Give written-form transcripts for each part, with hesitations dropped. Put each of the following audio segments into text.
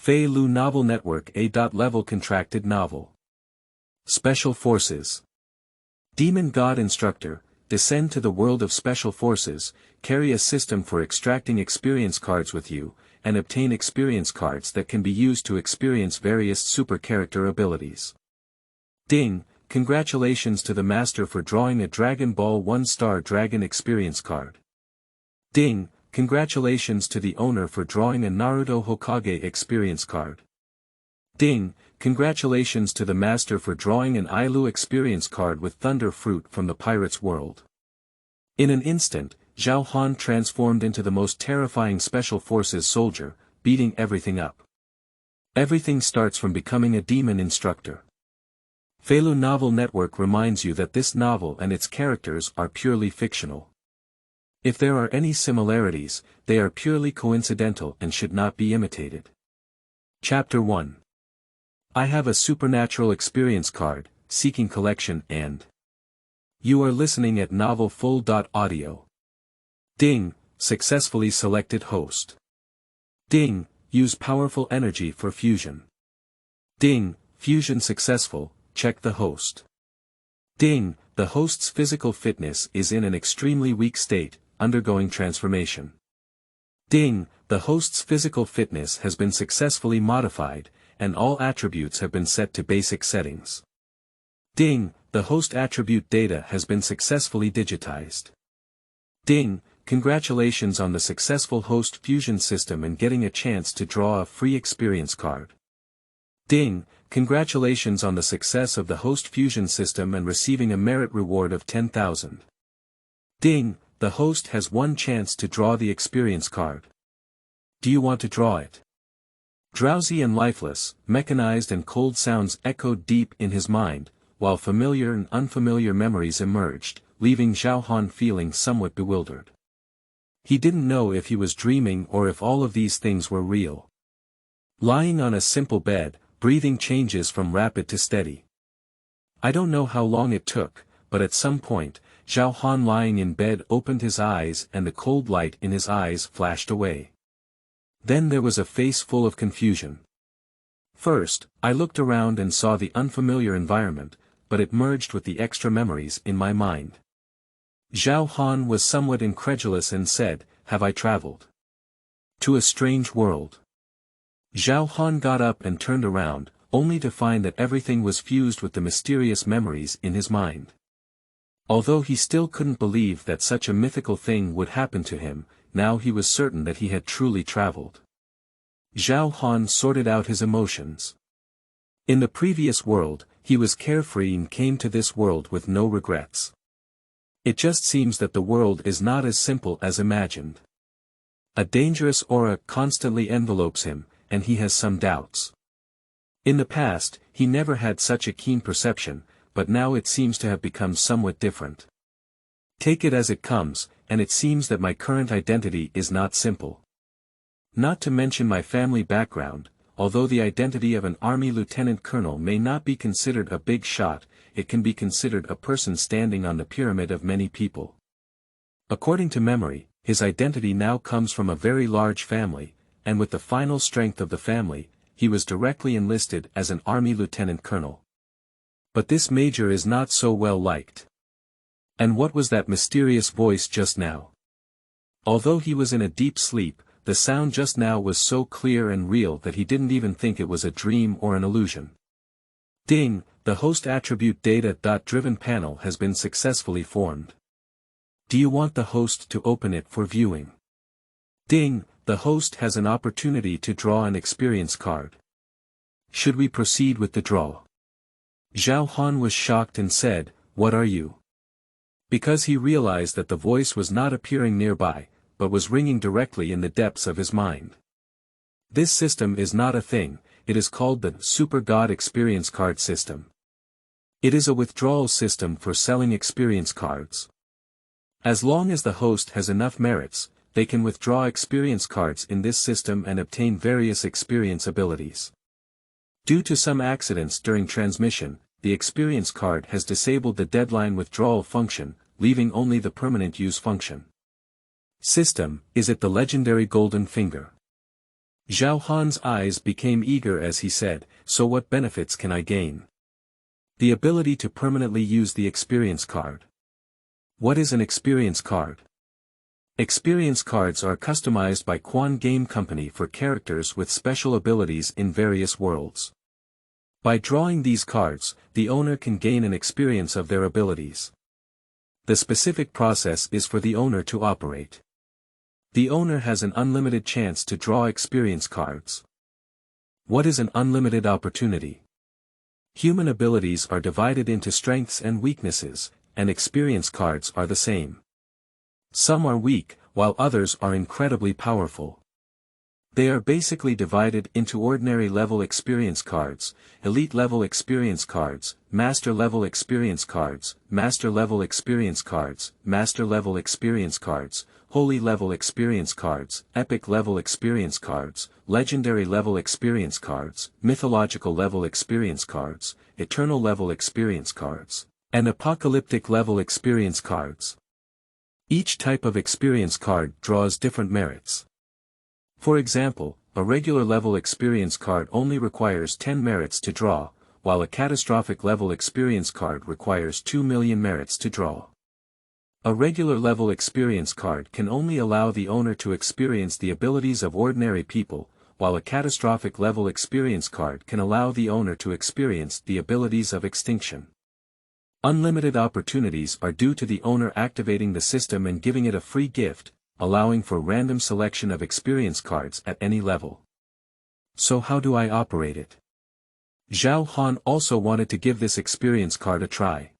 Fei Lu Novel Network A.Level Contracted Novel. Special Forces. Demon God Instructor, descend to the world of Special Forces, carry a system for extracting experience cards with you, and obtain experience cards that can be used to experience various super character abilities. Ding, congratulations to the master for drawing a Dragon Ball 1-star Dragon experience card. Ding, congratulations to the owner for drawing a Naruto Hokage experience card. Ding, congratulations to the master for drawing an Ailu experience card with Thunder Fruit from the Pirate's World. In an instant, Zhao Han transformed into the most terrifying Special Forces soldier, beating everything up. Everything starts from becoming a demon instructor. Fei Lu Novel Network reminds you that this novel and its characters are purely fictional. If there are any similarities, they are purely coincidental and should not be imitated. Chapter 1. I have a supernatural experience card, seeking collection and. You are listening at novelfull.audio. Ding, successfully selected host. Ding, use powerful energy for fusion. Ding, fusion successful, check the host. Ding, the host's physical fitness is in an extremely weak state, undergoing transformation. Ding, the host's physical fitness has been successfully modified, and all attributes have been set to basic settings. Ding, the host attribute data has been successfully digitized. Ding, congratulations on the successful host fusion system and getting a chance to draw a free experience card. Ding, congratulations on the success of the host fusion system and receiving a merit reward of 10,000. Ding, the host has one chance to draw the experience card. Do you want to draw it? Drowsy and lifeless, mechanized and cold sounds echoed deep in his mind, while familiar and unfamiliar memories emerged, leaving Zhao Han feeling somewhat bewildered. He didn't know if he was dreaming or if all of these things were real. Lying on a simple bed, breathing changes from rapid to steady. I don't know how long it took, but at some point, Zhao Han lying in bed opened his eyes and the cold light in his eyes flashed away. Then there was a face full of confusion. First, I looked around and saw the unfamiliar environment, but it merged with the extra memories in my mind. Zhao Han was somewhat incredulous and said, "Have I traveled to a strange world?" Zhao Han got up and turned around, only to find that everything was fused with the mysterious memories in his mind. Although he still couldn't believe that such a mythical thing would happen to him, now he was certain that he had truly traveled. Zhao Han sorted out his emotions. In the previous world, he was carefree and came to this world with no regrets. It just seems that the world is not as simple as imagined. A dangerous aura constantly envelopes him, and he has some doubts. In the past, he never had such a keen perception, but now it seems to have become somewhat different. Take it as it comes, and it seems that my current identity is not simple. Not to mention my family background, although the identity of an army lieutenant colonel may not be considered a big shot, it can be considered a person standing on the pyramid of many people. According to memory, his identity now comes from a very large family, and with the final strength of the family, he was directly enlisted as an army lieutenant colonel. But this major is not so well liked. And what was that mysterious voice just now? Although he was in a deep sleep, the sound just now was so clear and real that he didn't even think it was a dream or an illusion. Ding, the host attribute data-driven panel has been successfully formed. Do you want the host to open it for viewing? Ding, the host has an opportunity to draw an experience card. Should we proceed with the draw? Zhao Han was shocked and said, "What are you?" Because he realized that the voice was not appearing nearby, but was ringing directly in the depths of his mind. This system is not a thing, it is called the Super God Experience Card System. It is a withdrawal system for selling experience cards. As long as the host has enough merits, they can withdraw experience cards in this system and obtain various experience abilities. Due to some accidents during transmission, the experience card has disabled the deadline withdrawal function, leaving only the permanent use function. System, is it the legendary Golden Finger? Zhao Han's eyes became eager as he said, "So what benefits can I gain?" "The ability to permanently use the experience card." "What is an experience card?" Experience cards are customized by Quan Game Company for characters with special abilities in various worlds. By drawing these cards, the owner can gain an experience of their abilities. The specific process is for the owner to operate. The owner has an unlimited chance to draw experience cards. What is an unlimited opportunity? Human abilities are divided into strengths and weaknesses, and experience cards are the same. Some are weak, while others are incredibly powerful. They are basically divided into ordinary level experience cards, elite level experience cards, master level experience cards, master level experience cards, master level experience cards, holy level experience cards, epic level experience cards, legendary level experience cards, mythological level experience cards, eternal level experience cards, and apocalyptic level experience cards. Each type of experience card draws different merits. For example, a regular level experience card only requires 10 merits to draw, while a catastrophic level experience card requires 2 million merits to draw. A regular level experience card can only allow the owner to experience the abilities of ordinary people, while a catastrophic level experience card can allow the owner to experience the abilities of extinction. Unlimited opportunities are due to the owner activating the system and giving it a free gift, allowing for random selection of experience cards at any level. So how do I operate it? Zhao Han also wanted to give this experience card a try.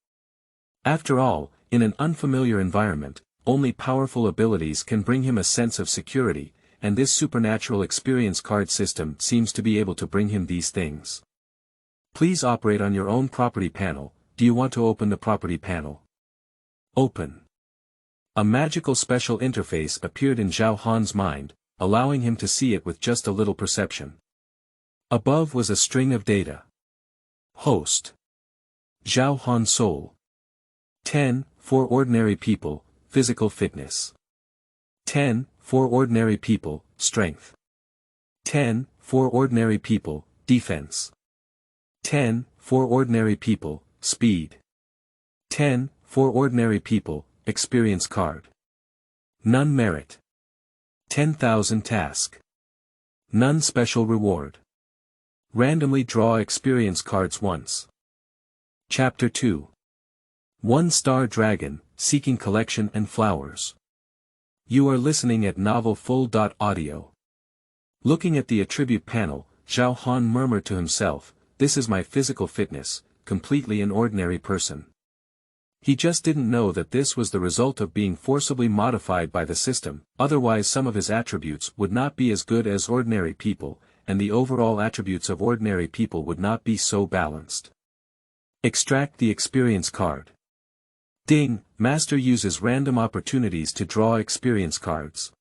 After all, in an unfamiliar environment, only powerful abilities can bring him a sense of security, and this supernatural experience card system seems to be able to bring him these things. Please operate on your own property panel. Do you want to open the property panel? Open. A magical special interface appeared in Zhao Han's mind, allowing him to see it with just a little perception. Above was a string of data. Host. Zhao Han Soul. 10, for ordinary people, physical fitness. 10, for ordinary people, strength. 10, for ordinary people, defense. 10, for ordinary people, speed. 10, for ordinary people, experience card. None merit. 10,000 task. None special reward. Randomly draw experience cards once. Chapter 2. 1-Star Dragon, Seeking Collection and Flowers. You are listening at novelfull.audio. Looking at the attribute panel, Zhao Han murmured to himself, "This is my physical fitness, completely an ordinary person." He just didn't know that this was the result of being forcibly modified by the system, otherwise some of his attributes would not be as good as ordinary people, and the overall attributes of ordinary people would not be so balanced. Extract the experience card. Ding, Master uses random opportunities to draw experience cards.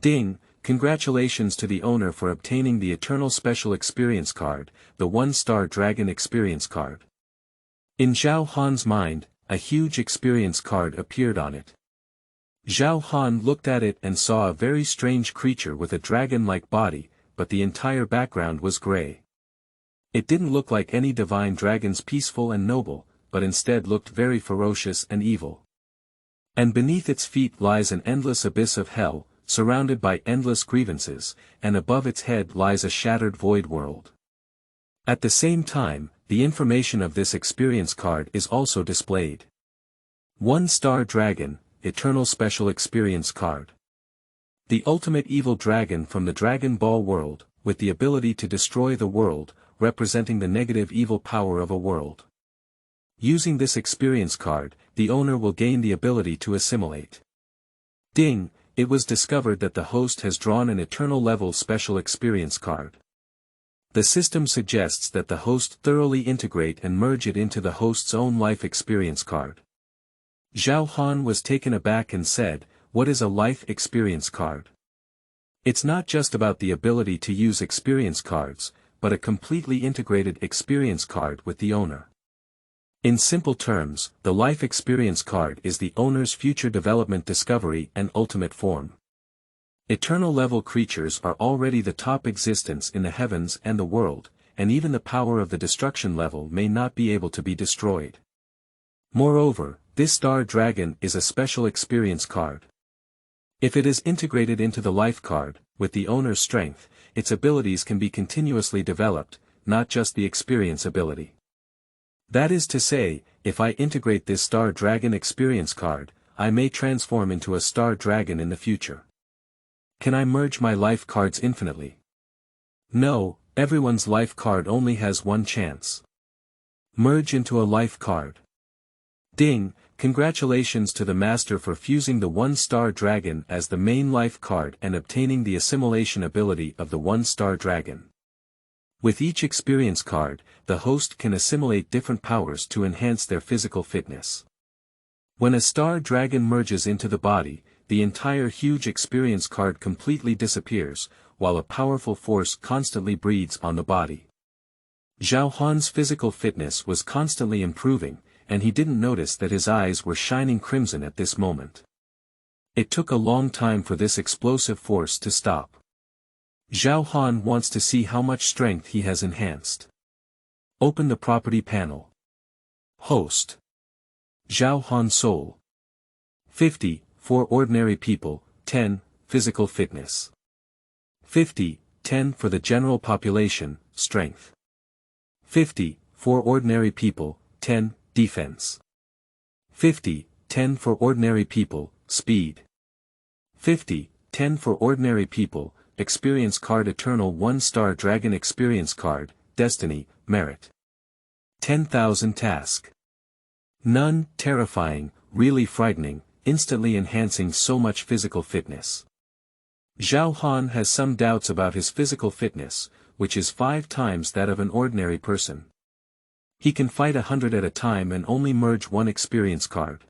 Ding, congratulations to the owner for obtaining the Eternal Special Experience card, the 1-Star Dragon Experience card. In Zhao Han's mind, a huge experience card appeared on it. Zhao Han looked at it and saw a very strange creature with a dragon-like body, but the entire background was gray. It didn't look like any divine dragons peaceful and noble, but instead looked very ferocious and evil. And beneath its feet lies an endless abyss of hell, surrounded by endless grievances, and above its head lies a shattered void world. At the same time, the information of this experience card is also displayed. 1-Star Dragon, Eternal Special Experience card. The ultimate evil dragon from the Dragon Ball world, with the ability to destroy the world, representing the negative evil power of a world. Using this experience card, the owner will gain the ability to assimilate. Ding, it was discovered that the host has drawn an eternal level special experience card. The system suggests that the host thoroughly integrate and merge it into the host's own life experience card. Zhao Han was taken aback and said, "What is a life experience card?" It's not just about the ability to use experience cards, but a completely integrated experience card with the owner. In simple terms, the life experience card is the owner's future development discovery and ultimate form. Eternal-level creatures are already the top existence in the heavens and the world, and even the power of the destruction level may not be able to be destroyed. Moreover, this Star Dragon is a special experience card. If it is integrated into the life card, with the owner's strength, its abilities can be continuously developed, not just the experience ability. That is to say, if I integrate this Star Dragon experience card, I may transform into a Star Dragon in the future. Can I merge my life cards infinitely? No, everyone's life card only has one chance. Merge into a life card. Ding, congratulations to the master for fusing the 1-star dragon as the main life card and obtaining the assimilation ability of the 1-star dragon. With each experience card, the host can assimilate different powers to enhance their physical fitness. When a star dragon merges into the body, the entire huge experience card completely disappears, while a powerful force constantly breathes on the body. Zhao Han's physical fitness was constantly improving, and he didn't notice that his eyes were shining crimson at this moment. It took a long time for this explosive force to stop. Zhao Han wants to see how much strength he has enhanced. Open the property panel. Host. Zhao Han Soul. 50, for ordinary people, 10, physical fitness. 50, 10 for the general population, strength. 50, for ordinary people, 10, defense. 50, 10 for ordinary people, speed. 50, 10 for ordinary people, experience card Eternal 1-star Dragon experience card, destiny, merit. 10,000 task. None, terrifying, really frightening, instantly enhancing so much physical fitness. Zhao Han has some doubts about his physical fitness, which is 5 times that of an ordinary person. He can fight 100 at a time and only merge 1 experience card.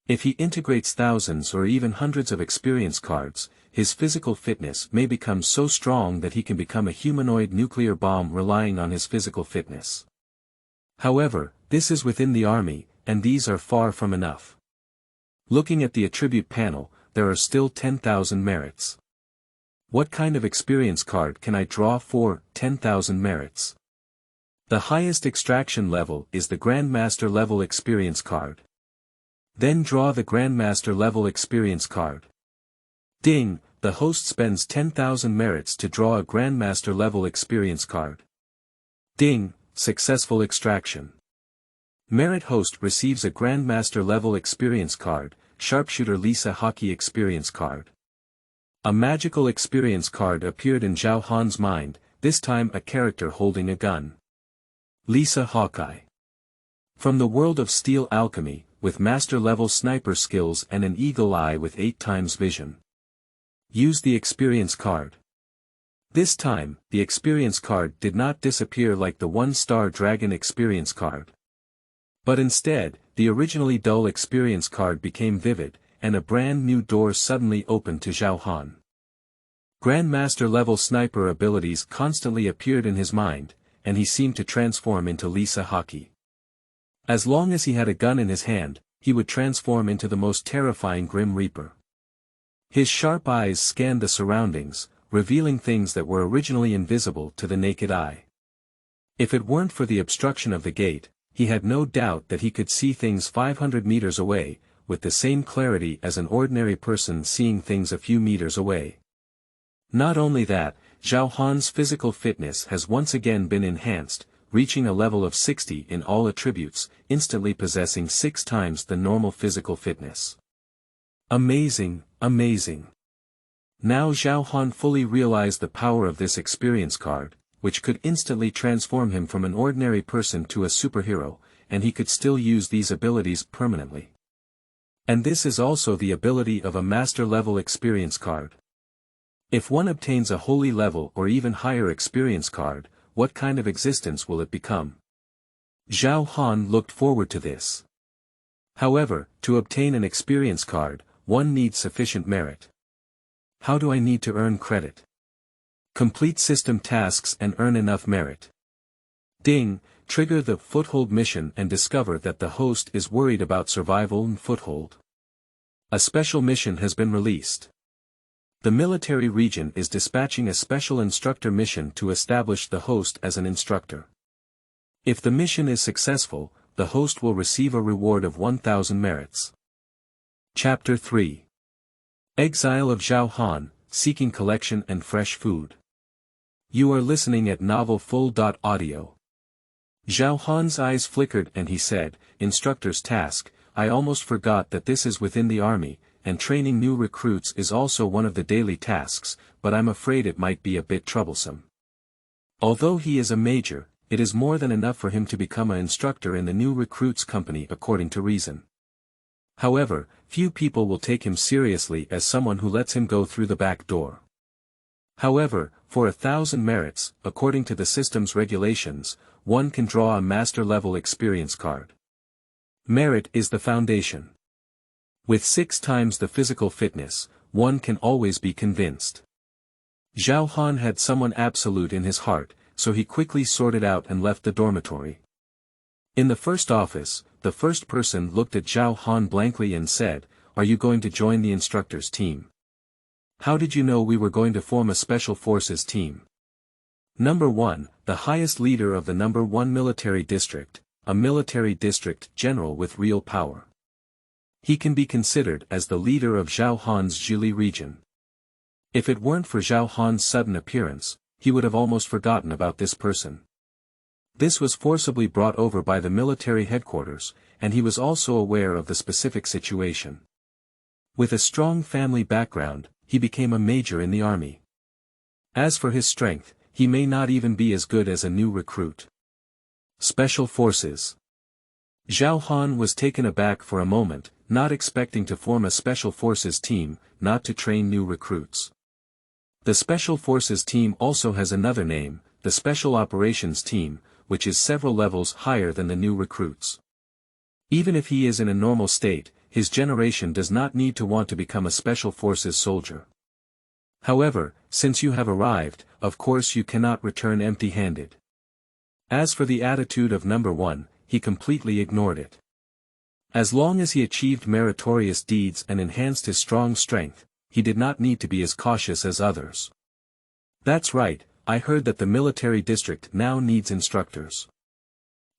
If he integrates thousands or even hundreds of experience cards, his physical fitness may become so strong that he can become a humanoid nuclear bomb relying on his physical fitness. However, this is within the army, and these are far from enough. Looking at the attribute panel, there are still 10,000 merits. What kind of experience card can I draw for 10,000 merits? The highest extraction level is the Grandmaster level experience card. Then draw the Grandmaster level experience card. Ding, the host spends 10,000 merits to draw a Grandmaster level experience card. Ding, successful extraction. Merit host receives a Grandmaster level experience card, Sharpshooter Lisa Hockey experience card. A magical experience card appeared in Zhao Han's mind, this time a character holding a gun. Lisa Hawkeye. From the world of steel alchemy, with master-level sniper skills and an eagle eye with 8 times vision. Use the experience card. This time, the experience card did not disappear like the 1-star dragon experience card. But instead, the originally dull experience card became vivid, and a brand new door suddenly opened to Zhao Han. Grandmaster-level sniper abilities constantly appeared in his mind, and he seemed to transform into Lisa Hockey. As long as he had a gun in his hand, he would transform into the most terrifying Grim Reaper. His sharp eyes scanned the surroundings, revealing things that were originally invisible to the naked eye. If it weren't for the obstruction of the gate, he had no doubt that he could see things 500 meters away, with the same clarity as an ordinary person seeing things a few meters away. Not only that, Zhao Han's physical fitness has once again been enhanced, reaching a level of 60 in all attributes, instantly possessing 6 times the normal physical fitness. Amazing, amazing. Now Zhao Han fully realized the power of this experience card, which could instantly transform him from an ordinary person to a superhero, and he could still use these abilities permanently. And this is also the ability of a master-level experience card. If one obtains a holy level or even higher experience card, what kind of existence will it become? Zhao Han looked forward to this. However, to obtain an experience card, one needs sufficient merit. How do I need to earn credit? Complete system tasks and earn enough merit. Ding, trigger the foothold mission and discover that the host is worried about survival and foothold. A special mission has been released. The military region is dispatching a special instructor mission to establish the host as an instructor. If the mission is successful, the host will receive a reward of 1,000 merits. Chapter 3. Exile of Zhao Han, Seeking Collection and Fresh Food. You are listening at Novel Full.audio. Zhao Han's eyes flickered and he said, Instructor's task, I almost forgot that this is within the army, and training new recruits is also one of the daily tasks, but I'm afraid it might be a bit troublesome. Although he is a major, it is more than enough for him to become an instructor in the new recruits company according to reason. However, few people will take him seriously as someone who lets him go through the back door. However, for 1,000 merits, according to the system's regulations, one can draw a master-level experience card. Merit is the foundation. With 6 times the physical fitness, one can always be convinced. Zhao Han had someone absolute in his heart, so he quickly sorted out and left the dormitory. In the first office, the first person looked at Zhao Han blankly and said, Are you going to join the instructor's team? How did you know we were going to form a special forces team? Number 1, the highest leader of the number 1 military district, a military district general with real power. He can be considered as the leader of Zhao Han's Zhili region. If it weren't for Zhao Han's sudden appearance, he would have almost forgotten about this person. This was forcibly brought over by the military headquarters, and he was also aware of the specific situation. With a strong family background, he became a major in the army. As for his strength, he may not even be as good as a new recruit. Special Forces. Zhao Han was taken aback for a moment, not expecting to form a Special Forces team, not to train new recruits. The Special Forces team also has another name, the Special Operations Team, which is several levels higher than the new recruits. Even if he is in a normal state, his generation does not need to want to become a Special Forces soldier. However, since you have arrived, of course you cannot return empty-handed. As for the attitude of number 1, he completely ignored it. As long as he achieved meritorious deeds and enhanced his strong strength, he did not need to be as cautious as others. That's right, I heard that the military district now needs instructors.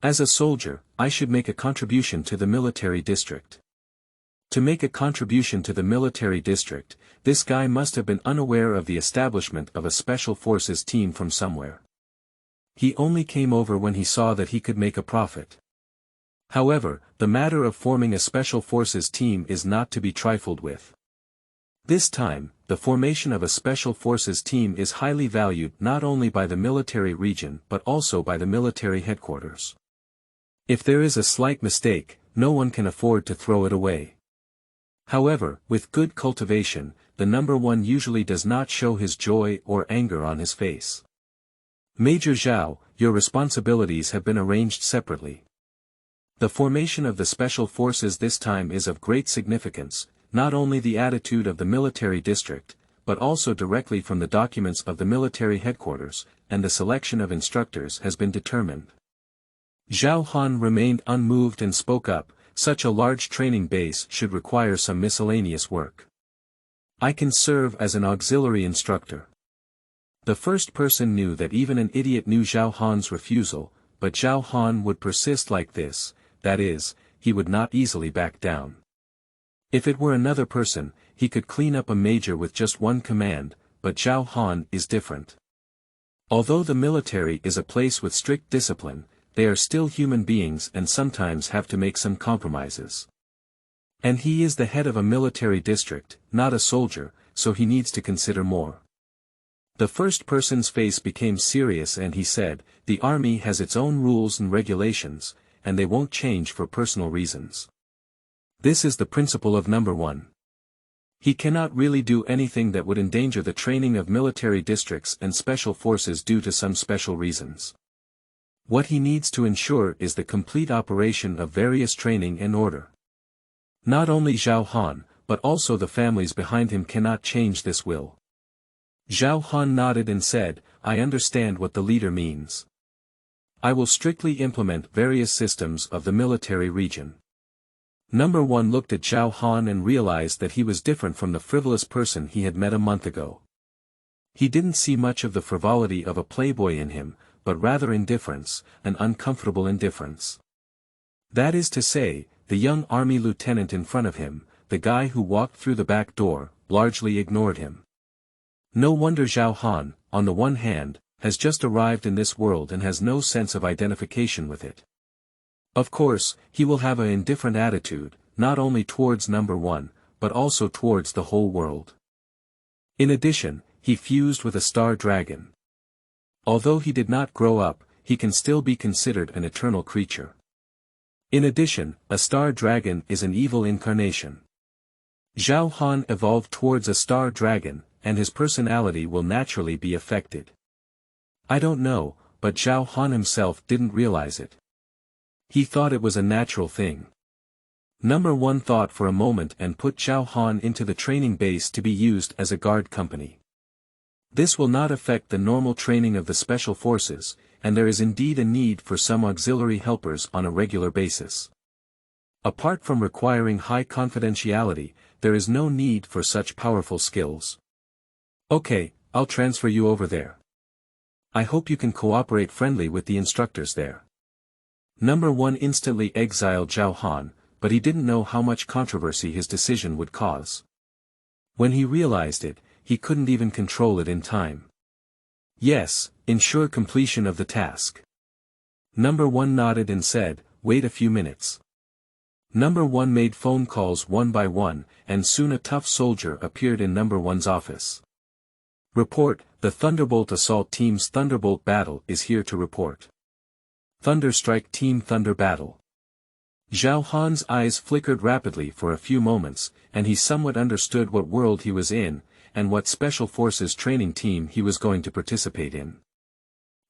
As a soldier, I should make a contribution to the military district. To make a contribution to the military district, this guy must have been unaware of the establishment of a special forces team from somewhere. He only came over when he saw that he could make a profit. However, the matter of forming a special forces team is not to be trifled with. This time, the formation of a special forces team is highly valued not only by the military region but also by the military headquarters. If there is a slight mistake, no one can afford to throw it away. However, with good cultivation, the number 1 usually does not show his joy or anger on his face. Major Zhao, your responsibilities have been arranged separately. The formation of the special forces this time is of great significance, not only the attitude of the military district, but also directly from the documents of the military headquarters, and the selection of instructors has been determined. Zhao Han remained unmoved and spoke up, such a large training base should require some miscellaneous work. I can serve as an auxiliary instructor. The first person knew that even an idiot knew Zhao Han's refusal, but Zhao Han would persist like this, that is, he would not easily back down. If it were another person, he could clean up a major with just one command, but Zhao Han is different. Although the military is a place with strict discipline, they are still human beings and sometimes have to make some compromises. And he is the head of a military district, not a soldier, so he needs to consider more. The first person's face became serious and he said, the army has its own rules and regulations, and they won't change for personal reasons. This is the principle of number 1. He cannot really do anything that would endanger the training of military districts and special forces due to some special reasons. What he needs to ensure is the complete operation of various training and order. Not only Zhao Han, but also the families behind him cannot change this will. Zhao Han nodded and said, I understand what the leader means. I will strictly implement various systems of the military region. Number 1 looked at Zhao Han and realized that he was different from the frivolous person he had met a month ago. He didn't see much of the frivolity of a playboy in him, but rather indifference, an uncomfortable indifference. That is to say, the young army lieutenant in front of him, the guy who walked through the back door, largely ignored him. No wonder Zhao Han, on the one hand, has just arrived in this world and has no sense of identification with it. Of course, he will have an indifferent attitude, not only towards Number 1, but also towards the whole world. In addition, he fused with a star dragon. Although he did not grow up, he can still be considered an eternal creature. In addition, a star dragon is an evil incarnation. Zhao Han evolved towards a star dragon, and his personality will naturally be affected. I don't know, but Zhao Han himself didn't realize it. He thought it was a natural thing. Number 1 thought for a moment and put Zhao Han into the training base to be used as a guard company. This will not affect the normal training of the special forces, and there is indeed a need for some auxiliary helpers on a regular basis. Apart from requiring high confidentiality, there is no need for such powerful skills. Okay, I'll transfer you over there. I hope you can cooperate friendly with the instructors there. Number 1 instantly exiled Zhao Han, but he didn't know how much controversy his decision would cause. When he realized it, he couldn't even control it in time. Yes, ensure completion of the task. Number 1 nodded and said, wait a few minutes. Number 1 made phone calls one by one, and soon a tough soldier appeared in Number 1's office. Report, the Thunderbolt Assault Team's Thunderbolt Battle is here to report. Thunderstrike Team Thunder Battle. Zhao Han's eyes flickered rapidly for a few moments, and he somewhat understood what world he was in, and what Special Forces training team he was going to participate in.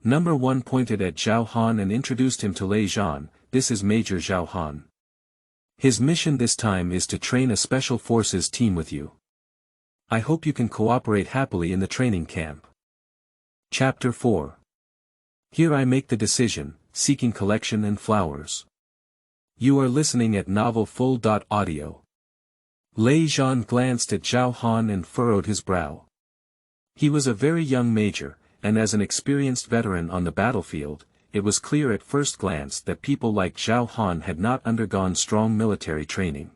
Number 1 pointed at Zhao Han and introduced him to Lei Zhan. This is Major Zhao Han. His mission this time is to train a Special Forces team with you. I hope you can cooperate happily in the training camp. Chapter 4. Here I make the decision, seeking collection and flowers. You are listening at Novel Full.audio. Lei Zhan glanced at Zhao Han and furrowed his brow. He was a very young major, and as an experienced veteran on the battlefield, it was clear at first glance that people like Zhao Han had not undergone strong military training.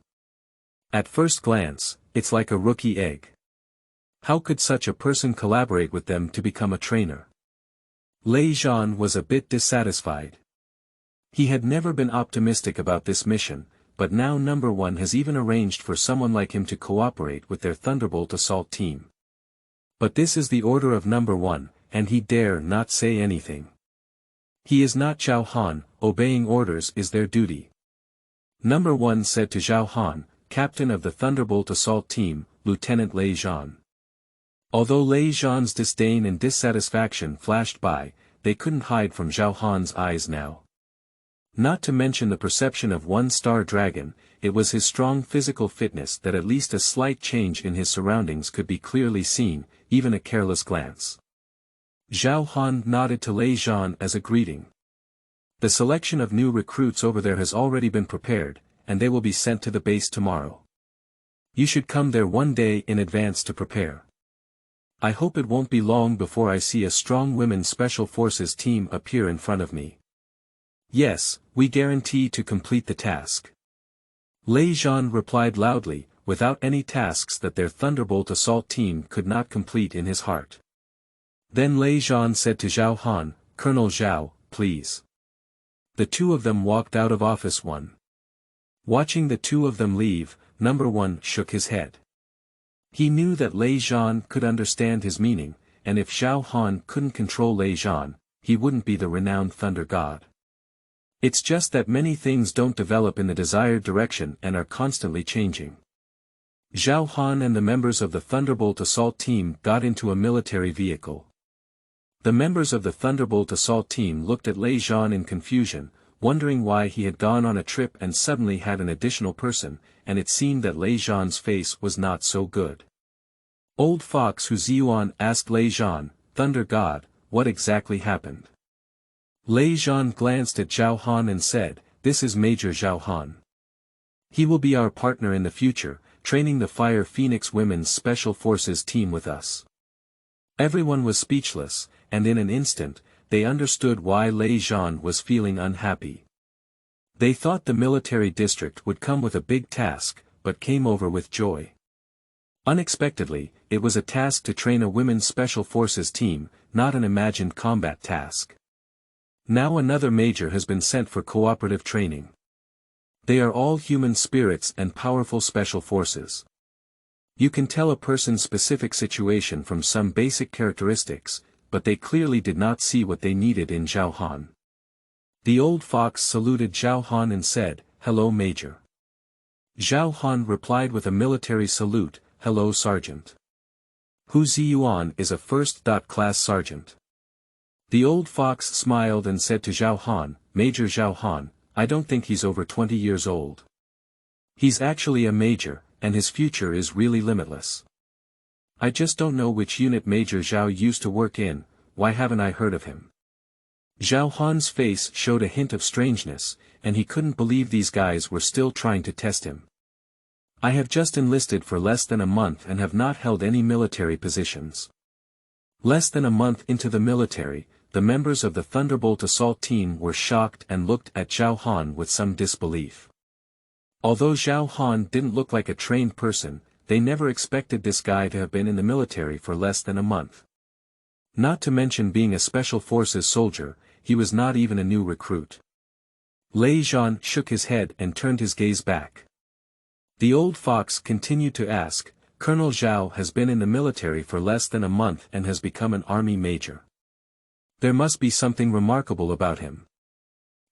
At first glance, it's like a rookie egg. How could such a person collaborate with them to become a trainer? Lei Zhan was a bit dissatisfied. He had never been optimistic about this mission, but now Number 1 has even arranged for someone like him to cooperate with their Thunderbolt Assault Team. But this is the order of Number 1, and he dare not say anything. He is not Zhao Han, obeying orders is their duty. Number 1 said to Zhao Han, captain of the Thunderbolt Assault Team, Lieutenant Lei Zhan. Although Lei Zhan's disdain and dissatisfaction flashed by, they couldn't hide from Zhao Han's eyes now. Not to mention the perception of one star dragon, it was his strong physical fitness that at least a slight change in his surroundings could be clearly seen, even a careless glance. Zhao Han nodded to Lei Zhan as a greeting. The selection of new recruits over there has already been prepared, and they will be sent to the base tomorrow. You should come there one day in advance to prepare. I hope it won't be long before I see a strong women's Special Forces team appear in front of me. Yes, we guarantee to complete the task. Lei Zhan replied loudly, without any tasks that their Thunderbolt Assault Team could not complete in his heart. Then Lei Zhan said to Zhao Han, Colonel Zhao, please. The two of them walked out of Office 1. Watching the two of them leave, Number 1 shook his head. He knew that Lei Zhan could understand his meaning, and if Zhao Han couldn't control Lei Zhan, he wouldn't be the renowned Thunder God. It's just that many things don't develop in the desired direction and are constantly changing. Zhao Han and the members of the Thunderbolt Assault Team got into a military vehicle. The members of the Thunderbolt Assault Team looked at Lei Zhan in confusion, wondering why he had gone on a trip and suddenly had an additional person, and it seemed that Lei Zhan's face was not so good. Old Fox Hu Ziyuan asked Lei Zhan, Thunder God, what exactly happened? Lei Zhan glanced at Zhao Han and said, this is Major Zhao Han. He will be our partner in the future, training the Fire Phoenix Women's Special Forces team with us. Everyone was speechless, and in an instant, they understood why Lei Zhan was feeling unhappy. They thought the military district would come with a big task, but came over with joy. Unexpectedly, it was a task to train a women's special forces team, not an imagined combat task. Now another major has been sent for cooperative training. They are all human spirits and powerful special forces. You can tell a person's specific situation from some basic characteristics, but they clearly did not see what they needed in Zhao Han. The old fox saluted Zhao Han and said, "Hello, Major." Zhao Han replied with a military salute, "Hello, Sergeant." Hu Ziyuan is a first-class sergeant. The old fox smiled and said to Zhao Han, "Major Zhao Han, I don't think he's over 20 years old. He's actually a major, and his future is really limitless. I just don't know which unit Major Zhao used to work in, why haven't I heard of him?" Zhao Han's face showed a hint of strangeness, and he couldn't believe these guys were still trying to test him. "I have just enlisted for less than a month and have not held any military positions." Less than a month into the military, the members of the Thunderbolt assault team were shocked and looked at Zhao Han with some disbelief. Although Zhao Han didn't look like a trained person, they never expected this guy to have been in the military for less than a month. Not to mention being a special forces soldier, he was not even a new recruit. Lei Zhan shook his head and turned his gaze back. The old fox continued to ask, "Colonel Zhao has been in the military for less than a month and has become an army major. There must be something remarkable about him."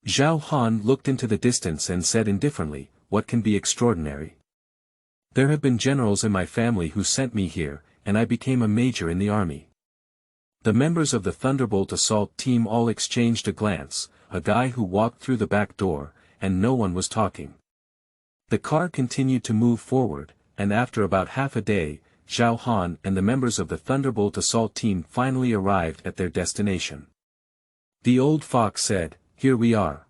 Zhao Han looked into the distance and said indifferently, "What can be extraordinary? There have been generals in my family who sent me here, and I became a major in the army." The members of the Thunderbolt assault team all exchanged a glance, a guy who walked through the back door, and no one was talking. The car continued to move forward, and after about half a day, Zhao Han and the members of the Thunderbolt assault team finally arrived at their destination. The old fox said, "Here we are.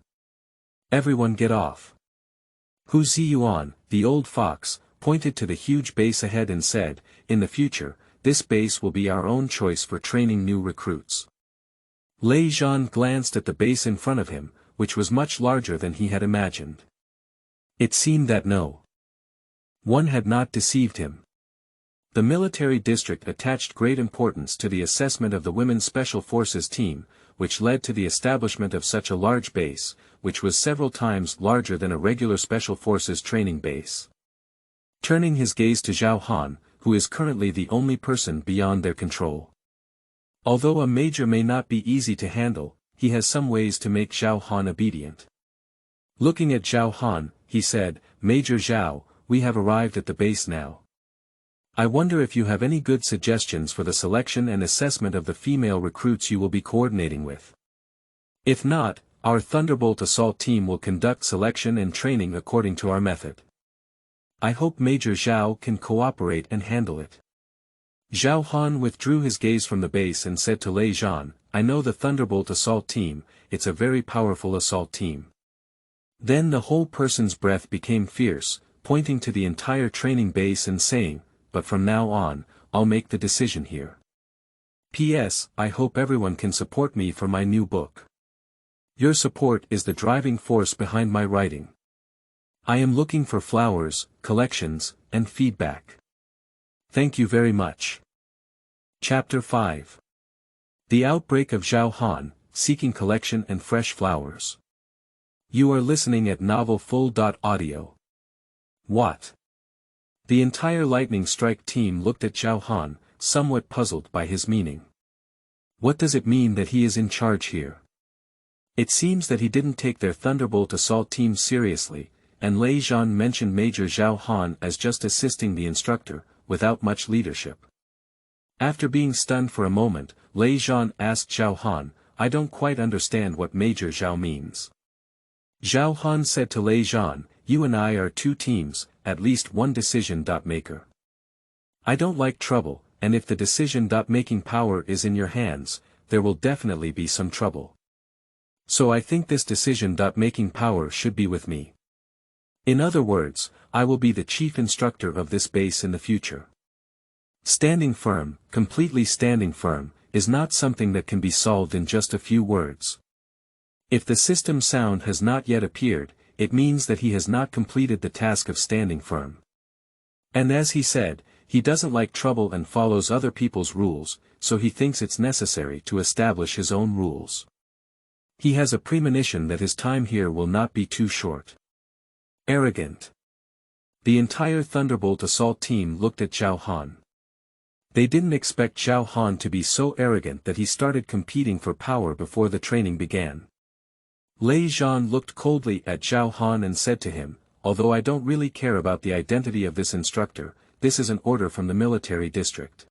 Everyone get off." Hu Ziyuan, the old fox, pointed to the huge base ahead and said, "In the future, this base will be our own choice for training new recruits." Lei Zhan glanced at the base in front of him, which was much larger than he had imagined. It seemed that no one had not deceived him. The military district attached great importance to the assessment of the Women's Special Forces team, which led to the establishment of such a large base, which was several times larger than a regular Special Forces training base. Turning his gaze to Zhao Han, who is currently the only person beyond their control. Although a major may not be easy to handle, he has some ways to make Zhao Han obedient. Looking at Zhao Han, he said, "Major Zhao, we have arrived at the base now. I wonder if you have any good suggestions for the selection and assessment of the female recruits you will be coordinating with. If not, our Thunderbolt assault team will conduct selection and training according to our method. I hope Major Zhao can cooperate and handle it." Zhao Han withdrew his gaze from the base and said to Lei Zhan, "I know the Thunderbolt assault team, it's a very powerful assault team." Then the whole person's breath became fierce, pointing to the entire training base and saying, "But from now on, I'll make the decision here. P.S. I hope everyone can support me for my new book. Your support is the driving force behind my writing. I am looking for flowers, collections, and feedback. Thank you very much." Chapter 5. The Outbreak of Zhao Han, Seeking Collection and Fresh Flowers. You are listening at novelfull.audio. What? The entire Lightning Strike team looked at Zhao Han, somewhat puzzled by his meaning. What does it mean that he is in charge here? It seems that he didn't take their Thunderbolt assault team seriously, and Lei Zhan mentioned Major Zhao Han as just assisting the instructor, without much leadership. After being stunned for a moment, Lei Zhan asked Zhao Han, "I don't quite understand what Major Zhao means." Zhao Han said to Lei Zhan, "You and I are two teams, at least one decision-maker. I don't like trouble, and if the decision-making power is in your hands, there will definitely be some trouble. So I think this decision-making power should be with me. In other words, I will be the chief instructor of this base in the future. Standing firm, completely standing firm, is not something that can be solved in just a few words. If the system sound has not yet appeared, it means that he has not completed the task of standing firm. And as he said, he doesn't like trouble and follows other people's rules, so he thinks it's necessary to establish his own rules. He has a premonition that his time here will not be too short. Arrogant. The entire Thunderbolt assault team looked at Zhao Han. They didn't expect Zhao Han to be so arrogant that he started competing for power before the training began. Lei Zhan looked coldly at Zhao Han and said to him, although I don't really care about the identity of this instructor, this is an order from the military district.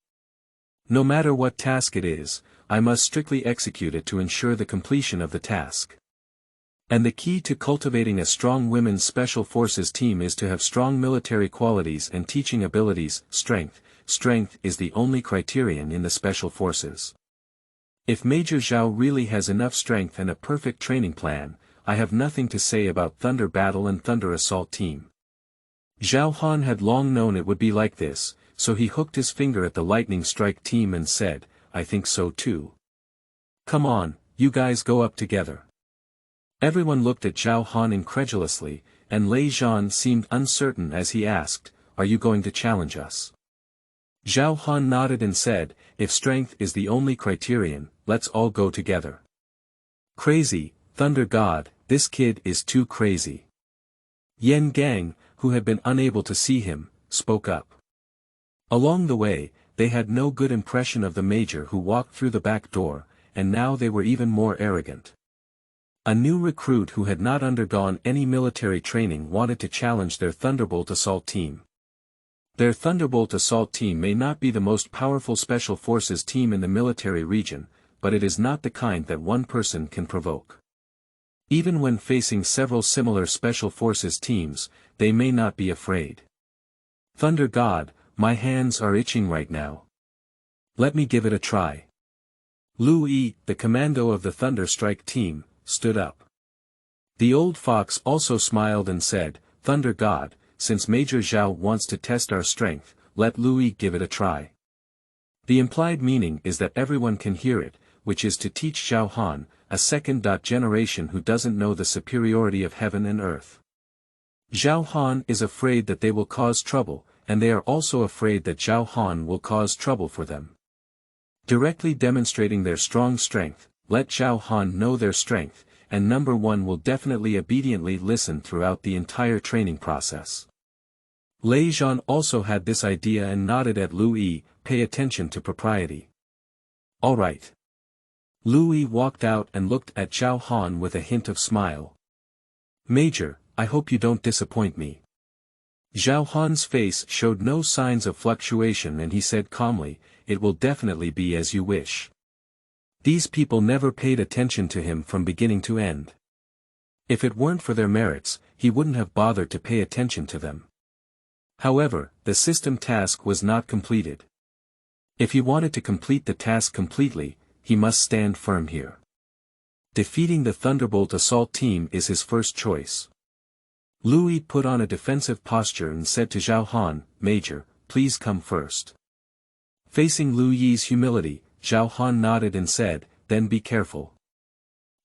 No matter what task it is, I must strictly execute it to ensure the completion of the task. And the key to cultivating a strong women's special forces team is to have strong military qualities and teaching abilities. Strength is the only criterion in the special forces. If Major Zhao really has enough strength and a perfect training plan, I have nothing to say about Thunder Battle and Thunder Assault team. Zhao Han had long known it would be like this, so he hooked his finger at the Lightning Strike team and said, I think so too. Come on, you guys go up together. Everyone looked at Zhao Han incredulously, and Lei Zhan seemed uncertain as he asked, are you going to challenge us? Zhao Han nodded and said, if strength is the only criterion, let's all go together. Crazy, Thunder God, this kid is too crazy. Yan Gang, who had been unable to see him, spoke up. Along the way, they had no good impression of the major who walked through the back door, and now they were even more arrogant. A new recruit who had not undergone any military training wanted to challenge their Thunderbolt assault team. Their Thunderbolt assault team may not be the most powerful special forces team in the military region, but it is not the kind that one person can provoke. Even when facing several similar special forces teams, they may not be afraid. Thunder God, my hands are itching right now. Let me give it a try. Lu Yi, the commando of the Thunder Strike team, stood up. The old fox also smiled and said, Thunder God, since Major Zhao wants to test our strength, let Lu Yi give it a try. The implied meaning is that everyone can hear it, which is to teach Zhao Han, a second generation who doesn't know the superiority of heaven and earth. Zhao Han is afraid that they will cause trouble, and they are also afraid that Zhao Han will cause trouble for them. Directly demonstrating their strong strength, let Zhao Han know their strength, and number one will definitely obediently listen throughout the entire training process. Lei Zhan also had this idea and nodded at Lu Yi, pay attention to propriety. Alright. Lu Yi walked out and looked at Zhao Han with a hint of smile. Major, I hope you don't disappoint me. Zhao Han's face showed no signs of fluctuation and he said calmly, it will definitely be as you wish. These people never paid attention to him from beginning to end. If it weren't for their merits, he wouldn't have bothered to pay attention to them. However, the system task was not completed. If he wanted to complete the task completely, he must stand firm here. Defeating the Thunderbolt assault team is his first choice. Lu Yi put on a defensive posture and said to Zhao Han, Major, please come first. Facing Lu Yi's humility, Zhao Han nodded and said, then be careful.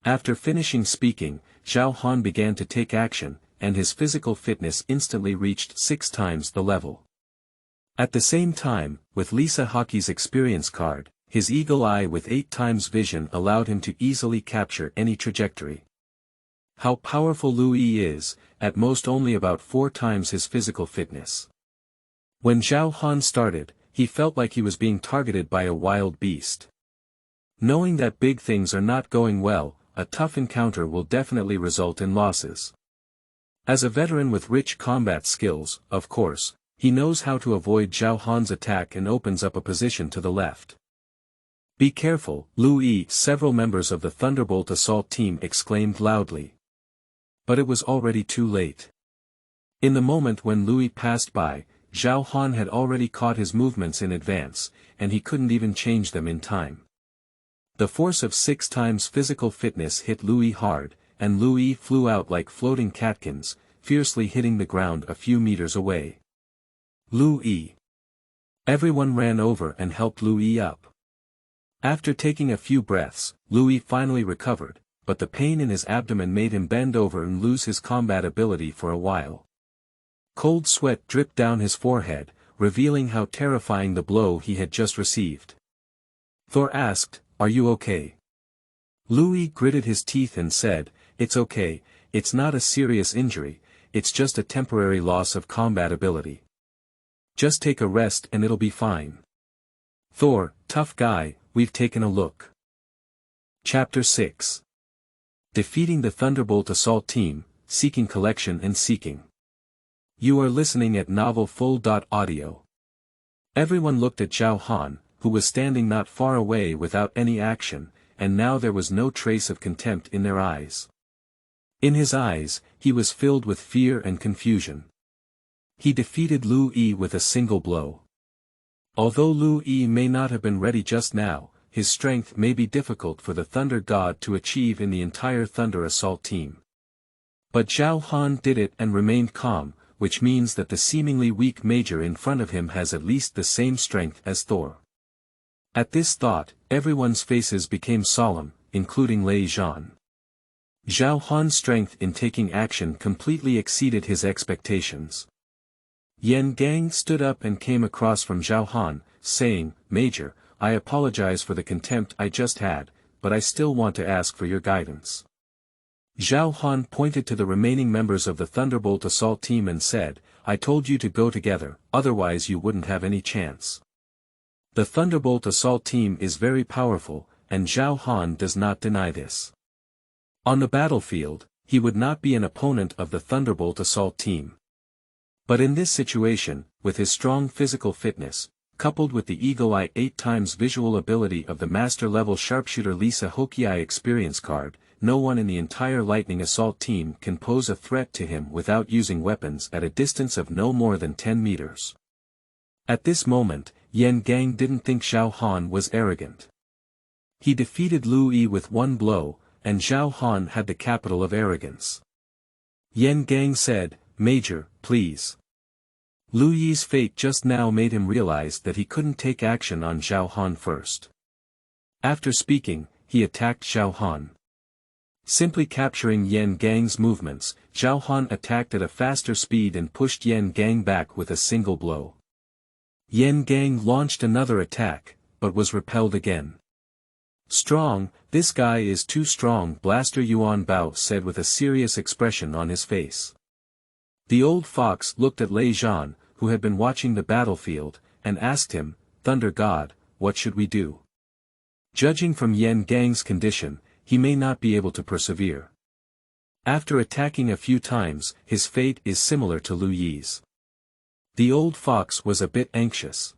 After finishing speaking, Zhao Han began to take action, and his physical fitness instantly reached 6 times the level. At the same time, with Lisa Hockey's experience card, his eagle eye with 8 times vision allowed him to easily capture any trajectory. How powerful Lu Yi is, at most only about 4 times his physical fitness. When Zhao Han started, he felt like he was being targeted by a wild beast. Knowing that big things are not going well, a tough encounter will definitely result in losses. As a veteran with rich combat skills, of course, he knows how to avoid Zhao Han's attack and opens up a position to the left. Be careful, Lu Yi, several members of the Thunderbolt assault team exclaimed loudly. But it was already too late. In the moment when Lu Yi passed by, Zhao Han had already caught his movements in advance, and he couldn't even change them in time. The force of 6 times physical fitness hit Lu Yi hard, and Lu Yi flew out like floating catkins, fiercely hitting the ground a few meters away. Lu Yi. Everyone ran over and helped Lu Yi up. After taking a few breaths, Lu Yi finally recovered, but the pain in his abdomen made him bend over and lose his combat ability for a while. Cold sweat dripped down his forehead, revealing how terrifying the blow he had just received. Thor asked, "Are you okay?" Lu Yi gritted his teeth and said, "It's okay, it's not a serious injury, it's just a temporary loss of combat ability. Just take a rest and it'll be fine." Thor, tough guy, we've taken a look. Chapter 6. Defeating the Thunderbolt Assault Team, Seeking Collection and Seeking. You are listening at Novel Full.audio. Everyone looked at Zhao Han, who was standing not far away without any action, and now there was no trace of contempt in their eyes. In his eyes, he was filled with fear and confusion. He defeated Lu Yi with a single blow. Although Lu Yi may not have been ready just now, his strength may be difficult for the Thunder God to achieve in the entire Thunder Assault Team. But Zhao Han did it and remained calm, which means that the seemingly weak major in front of him has at least the same strength as Thor. At this thought, everyone's faces became solemn, including Lei Zhan. Zhao Han's strength in taking action completely exceeded his expectations. Yan Gang stood up and came across from Zhao Han, saying, "Major, I apologize for the contempt I just had, but I still want to ask for your guidance." Zhao Han pointed to the remaining members of the Thunderbolt Assault Team and said, "I told you to go together, otherwise you wouldn't have any chance. The Thunderbolt Assault Team is very powerful, and Zhao Han does not deny this. On the battlefield, he would not be an opponent of the Thunderbolt Assault Team. But in this situation, with his strong physical fitness, coupled with the Eagle Eye 8 times visual ability of the Master-level sharpshooter Lisa Hokiai experience card, no one in the entire Lightning Assault Team can pose a threat to him without using weapons at a distance of no more than 10 meters. At this moment, Yan Gang didn't think Zhao Han was arrogant. He defeated Lu Yi with one blow, and Zhao Han had the capital of arrogance. Yan Gang said, "Major, please." Lu Yi's fate just now made him realize that he couldn't take action on Zhao Han first. After speaking, he attacked Zhao Han. Simply capturing Yan Gang's movements, Zhao Han attacked at a faster speed and pushed Yan Gang back with a single blow. Yan Gang launched another attack, but was repelled again. "Strong, this guy is too strong," Blaster Yuan Bao said with a serious expression on his face. The old fox looked at Lei Zhan, who had been watching the battlefield, and asked him, "Thunder God, what should we do?" Judging from Yan Gang's condition, he may not be able to persevere. After attacking a few times, his fate is similar to Lu Yi's. The old fox was a bit anxious.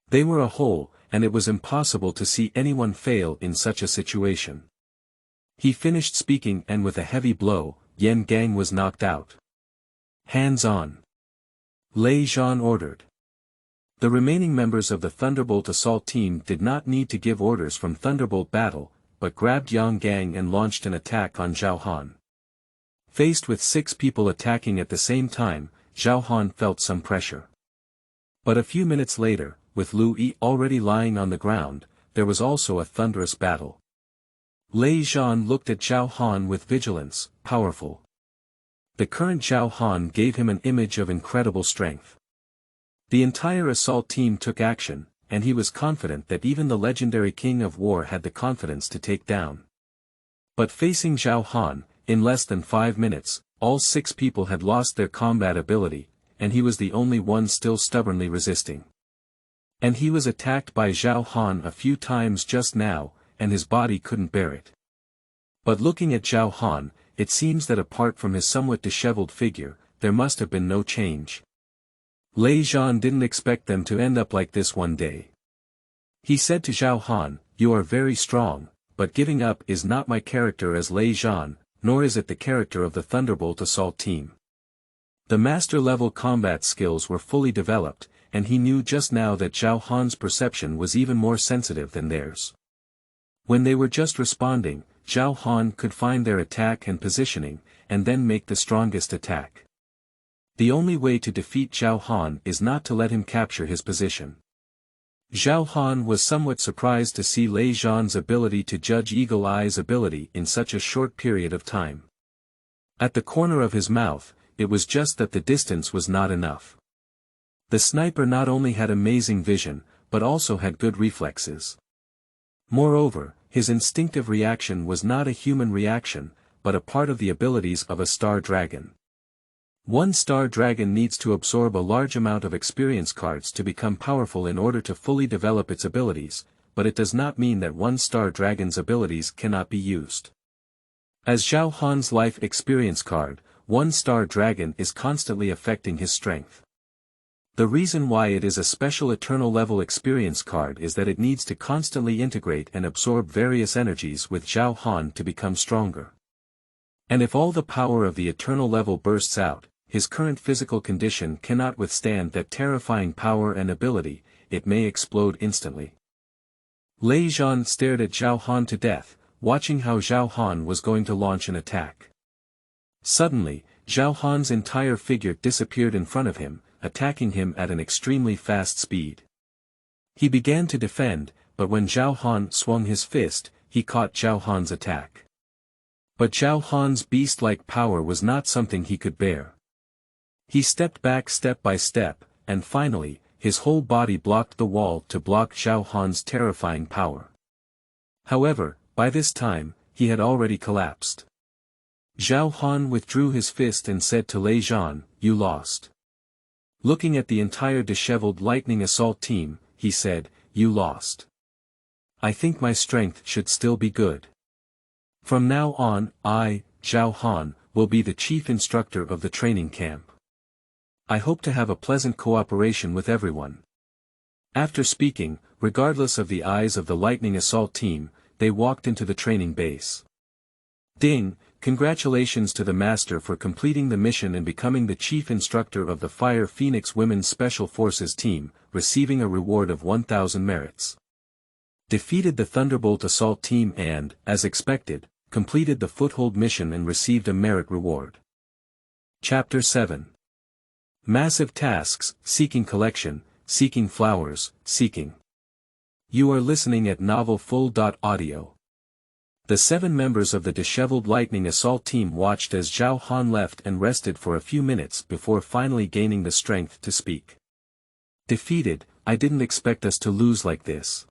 They were a whole, and it was impossible to see anyone fail in such a situation. He finished speaking and with a heavy blow, Yan Gang was knocked out. "Hands on!" Lei Zhan ordered. The remaining members of the Thunderbolt Assault Team did not need to give orders from Thunderbolt Battle, but grabbed Yan Gang and launched an attack on Zhao Han. Faced with 6 people attacking at the same time, Zhao Han felt some pressure. But a few minutes later, with Lu Yi already lying on the ground, there was also a thunderous battle. Lei Zhan looked at Zhao Han with vigilance, powerful. The current Zhao Han gave him an image of incredible strength. The entire assault team took action, and he was confident that even the legendary King of War had the confidence to take down. But facing Zhao Han, in less than 5 minutes, all 6 people had lost their combat ability, and he was the only one still stubbornly resisting. And he was attacked by Zhao Han a few times just now, and his body couldn't bear it. But looking at Zhao Han, it seems that apart from his somewhat disheveled figure, there must have been no change. Lei Zhan didn't expect them to end up like this one day. He said to Zhao Han, "You are very strong, but giving up is not my character as Lei Zhan, nor is it the character of the Thunderbolt Assault Team." The master-level combat skills were fully developed, and he knew just now that Zhao Han's perception was even more sensitive than theirs. When they were just responding, Zhao Han could find their attack and positioning, and then make the strongest attack. The only way to defeat Zhao Han is not to let him capture his position. Zhao Han was somewhat surprised to see Lei Zhan's ability to judge Eagle Eye's ability in such a short period of time. At the corner of his mouth, it was just that the distance was not enough. The sniper not only had amazing vision, but also had good reflexes. Moreover, his instinctive reaction was not a human reaction, but a part of the abilities of a star dragon. One star dragon needs to absorb a large amount of experience cards to become powerful in order to fully develop its abilities, but it does not mean that one star dragon's abilities cannot be used. As Zhao Han's life experience card, one star dragon is constantly affecting his strength. The reason why it is a special eternal level experience card is that it needs to constantly integrate and absorb various energies with Zhao Han to become stronger. And if all the power of the eternal level bursts out, his current physical condition cannot withstand that terrifying power and ability, it may explode instantly. Lei Zhan stared at Zhao Han to death, watching how Zhao Han was going to launch an attack. Suddenly, Zhao Han's entire figure disappeared in front of him, attacking him at an extremely fast speed. He began to defend, but when Zhao Han swung his fist, he caught Zhao Han's attack. But Zhao Han's beast-like power was not something he could bear. He stepped back step by step, and finally, his whole body blocked the wall to block Zhao Han's terrifying power. However, by this time, he had already collapsed. Zhao Han withdrew his fist and said to Lei Zhan, "You lost." Looking at the entire disheveled lightning assault team, he said, "You lost. I think my strength should still be good. From now on, I, Zhao Han, will be the chief instructor of the training camp. I hope to have a pleasant cooperation with everyone." After speaking, regardless of the eyes of the lightning assault team, they walked into the training base. Ding, congratulations to the master for completing the mission and becoming the chief instructor of the Fire Phoenix Women's Special Forces team, receiving a reward of 1,000 merits. Defeated the Thunderbolt assault team and, as expected, completed the Foothold mission and received a merit reward. Chapter 7. Massive Tasks, Seeking Collection, Seeking Flowers, Seeking. You are listening at novelfull.audio. The 7 members of the disheveled lightning assault team watched as Zhao Han left and rested for a few minutes before finally gaining the strength to speak. Defeated, I didn't expect us to lose like this.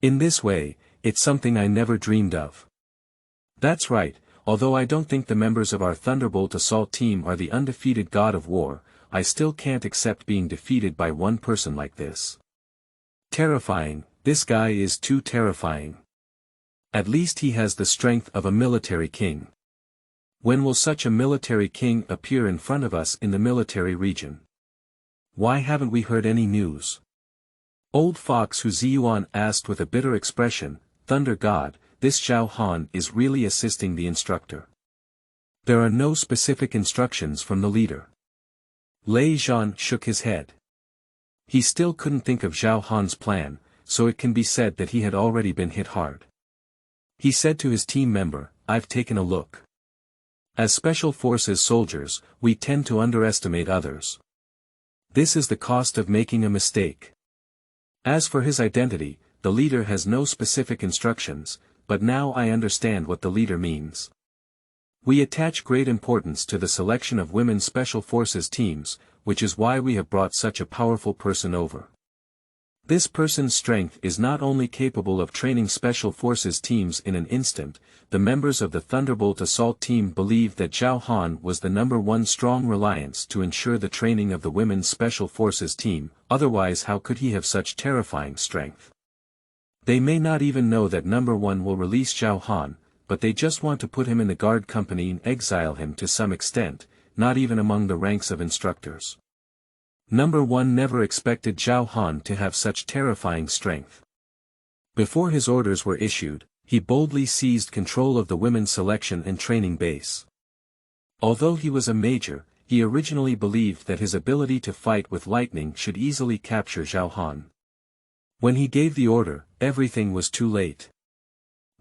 In this way, it's something I never dreamed of. That's right, although I don't think the members of our Thunderbolt assault team are the undefeated god of war, I still can't accept being defeated by one person like this. Terrifying, this guy is too terrifying. At least he has the strength of a military king. When will such a military king appear in front of us in the military region? Why haven't we heard any news? Old Fox Huziyuan asked with a bitter expression, Thunder God, this Zhao Han is really assisting the instructor. There are no specific instructions from the leader. Lei Zhan shook his head. He still couldn't think of Zhao Han's plan, so it can be said that he had already been hit hard. He said to his team member, I've taken a look. As Special Forces soldiers, we tend to underestimate others. This is the cost of making a mistake. As for his identity, the leader has no specific instructions, but now I understand what the leader means. We attach great importance to the selection of women's Special Forces teams, which is why we have brought such a powerful person over. This person's strength is not only capable of training Special Forces teams in an instant, the members of the Thunderbolt assault team believe that Zhao Han was the #1 strong reliance to ensure the training of the women's Special Forces team, otherwise how could he have such terrifying strength? They may not even know that #1 will release Zhao Han, but they just want to put him in the guard company and exile him to some extent, not even among the ranks of instructors. #1 never expected Zhao Han to have such terrifying strength. Before his orders were issued, he boldly seized control of the women's selection and training base. Although he was a major, he originally believed that his ability to fight with lightning should easily capture Zhao Han. When he gave the order, everything was too late.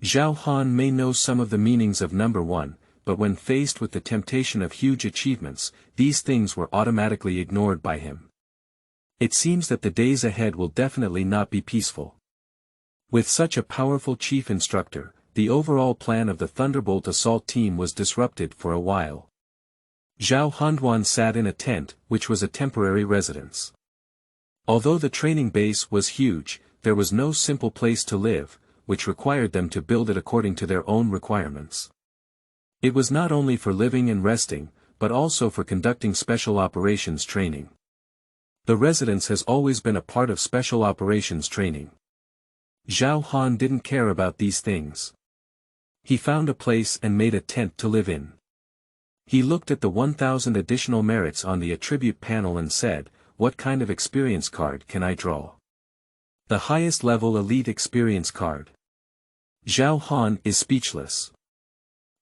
Zhao Han may know some of the meanings of #1, but when faced with the temptation of huge achievements, these things were automatically ignored by him. It seems that the days ahead will definitely not be peaceful. With such a powerful chief instructor, the overall plan of the Thunderbolt assault team was disrupted for a while. Zhao Handuan sat in a tent, which was a temporary residence. Although the training base was huge, there was no simple place to live, which required them to build it according to their own requirements. It was not only for living and resting, but also for conducting special operations training. The residence has always been a part of special operations training. Zhao Han didn't care about these things. He found a place and made a tent to live in. He looked at the 1,000 additional merits on the attribute panel and said, "What kind of experience card can I draw?" The highest level elite experience card. Zhao Han is speechless.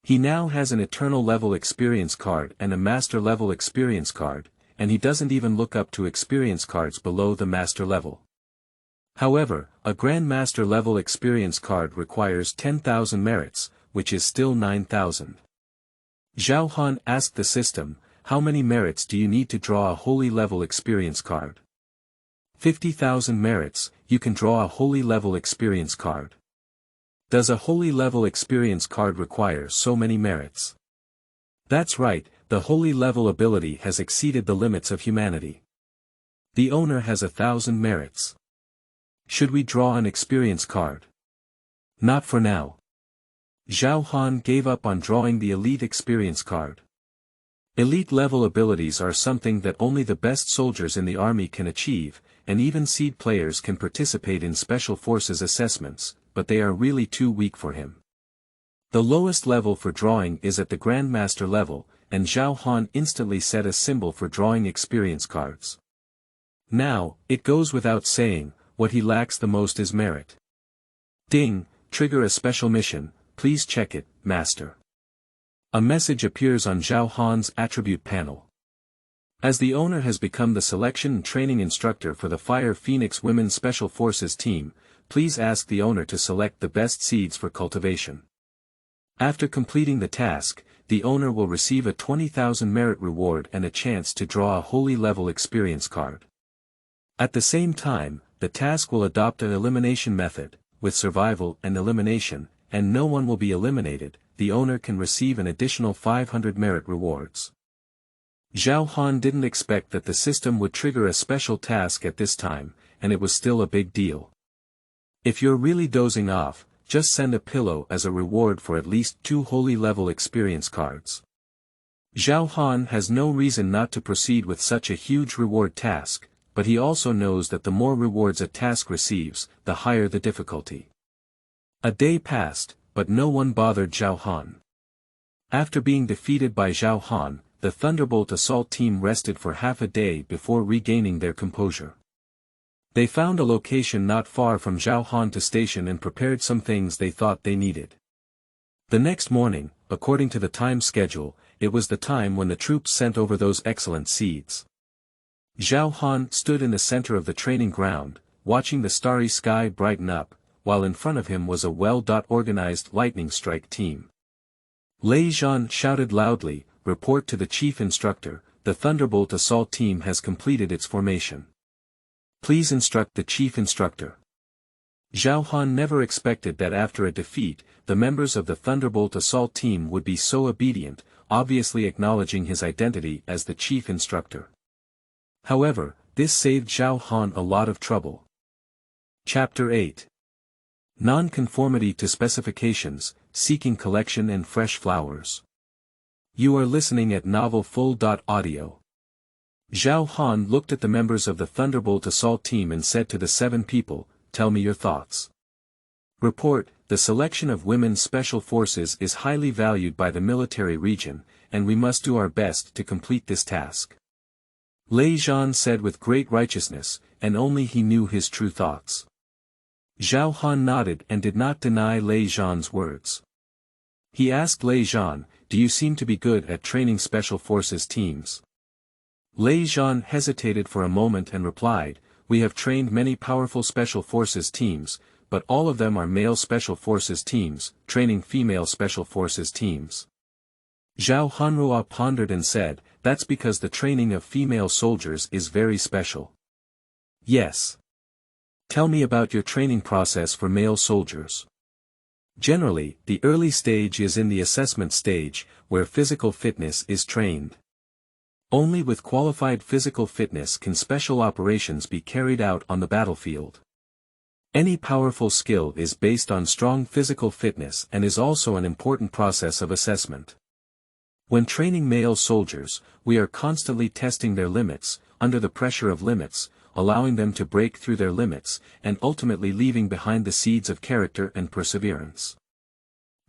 He now has an eternal level experience card and a master level experience card, and he doesn't even look up to experience cards below the master level. However, a Grandmaster level experience card requires 10,000 merits, which is still 9,000. Zhao Han asked the system, "How many merits do you need to draw a holy level experience card?" 50,000 merits, you can draw a holy level experience card. Does a holy level experience card require so many merits? That's right, the holy level ability has exceeded the limits of humanity. The owner has 1,000 merits. Should we draw an experience card? Not for now. Zhao Han gave up on drawing the elite experience card. Elite level abilities are something that only the best soldiers in the army can achieve, and even seed players can participate in special forces assessments, but they are really too weak for him. The lowest level for drawing is at the Grandmaster level, and Zhao Han instantly set a symbol for drawing experience cards. Now, it goes without saying, what he lacks the most is merit. Ding, trigger a special mission, please check it, Master. A message appears on Zhao Han's attribute panel. As the owner has become the selection and training instructor for the Fire Phoenix Women's Special Forces team, please ask the owner to select the best seeds for cultivation. After completing the task, the owner will receive a 20,000 merit reward and a chance to draw a holy level experience card. At the same time, the task will adopt an elimination method, with survival and elimination, and no one will be eliminated. The owner can receive an additional 500 merit rewards. Zhao Han didn't expect that the system would trigger a special task at this time, and it was still a big deal. If you're really dozing off, just send a pillow as a reward for at least 2 holy level experience cards. Zhao Han has no reason not to proceed with such a huge reward task, but he also knows that the more rewards a task receives, the higher the difficulty. A day passed, but no one bothered Zhao Han. After being defeated by Zhao Han, the Thunderbolt assault team rested for half a day before regaining their composure. They found a location not far from Zhao Han to station and prepared some things they thought they needed. The next morning, according to the time schedule, it was the time when the troops sent over those excellent seeds. Zhao Han stood in the center of the training ground, watching the starry sky brighten up, while in front of him was a well-organized lightning strike team. Lei Zhan shouted loudly, "Report to the chief instructor, the Thunderbolt assault team has completed its formation. Please instruct the chief instructor." Zhao Han never expected that after a defeat, the members of the Thunderbolt assault team would be so obedient, obviously acknowledging his identity as the chief instructor. However, this saved Zhao Han a lot of trouble. Chapter 8. Non-conformity to specifications, seeking collection and fresh flowers. You are listening at novelfull.audio. Zhao Han looked at the members of the Thunderbolt assault team and said to the 7 people, "Tell me your thoughts." Report, the selection of women's special forces is highly valued by the military region, and we must do our best to complete this task. Lei Zhan said with great righteousness, and only he knew his true thoughts. Zhao Han nodded and did not deny Lei Zhan's words. He asked Lei Zhan, "Do you seem to be good at training special forces teams?" Lei Zhan hesitated for a moment and replied, "We have trained many powerful special forces teams, but all of them are male special forces teams, training female special forces teams. Zhao Hanrua pondered and said, that's because the training of female soldiers is very special. Yes. Tell me about your training process for male soldiers. Generally, the early stage is in the assessment stage, where physical fitness is trained. Only with qualified physical fitness can special operations be carried out on the battlefield. Any powerful skill is based on strong physical fitness and is also an important process of assessment. When training male soldiers, we are constantly testing their limits, under the pressure of limits, allowing them to break through their limits, and ultimately leaving behind the seeds of character and perseverance.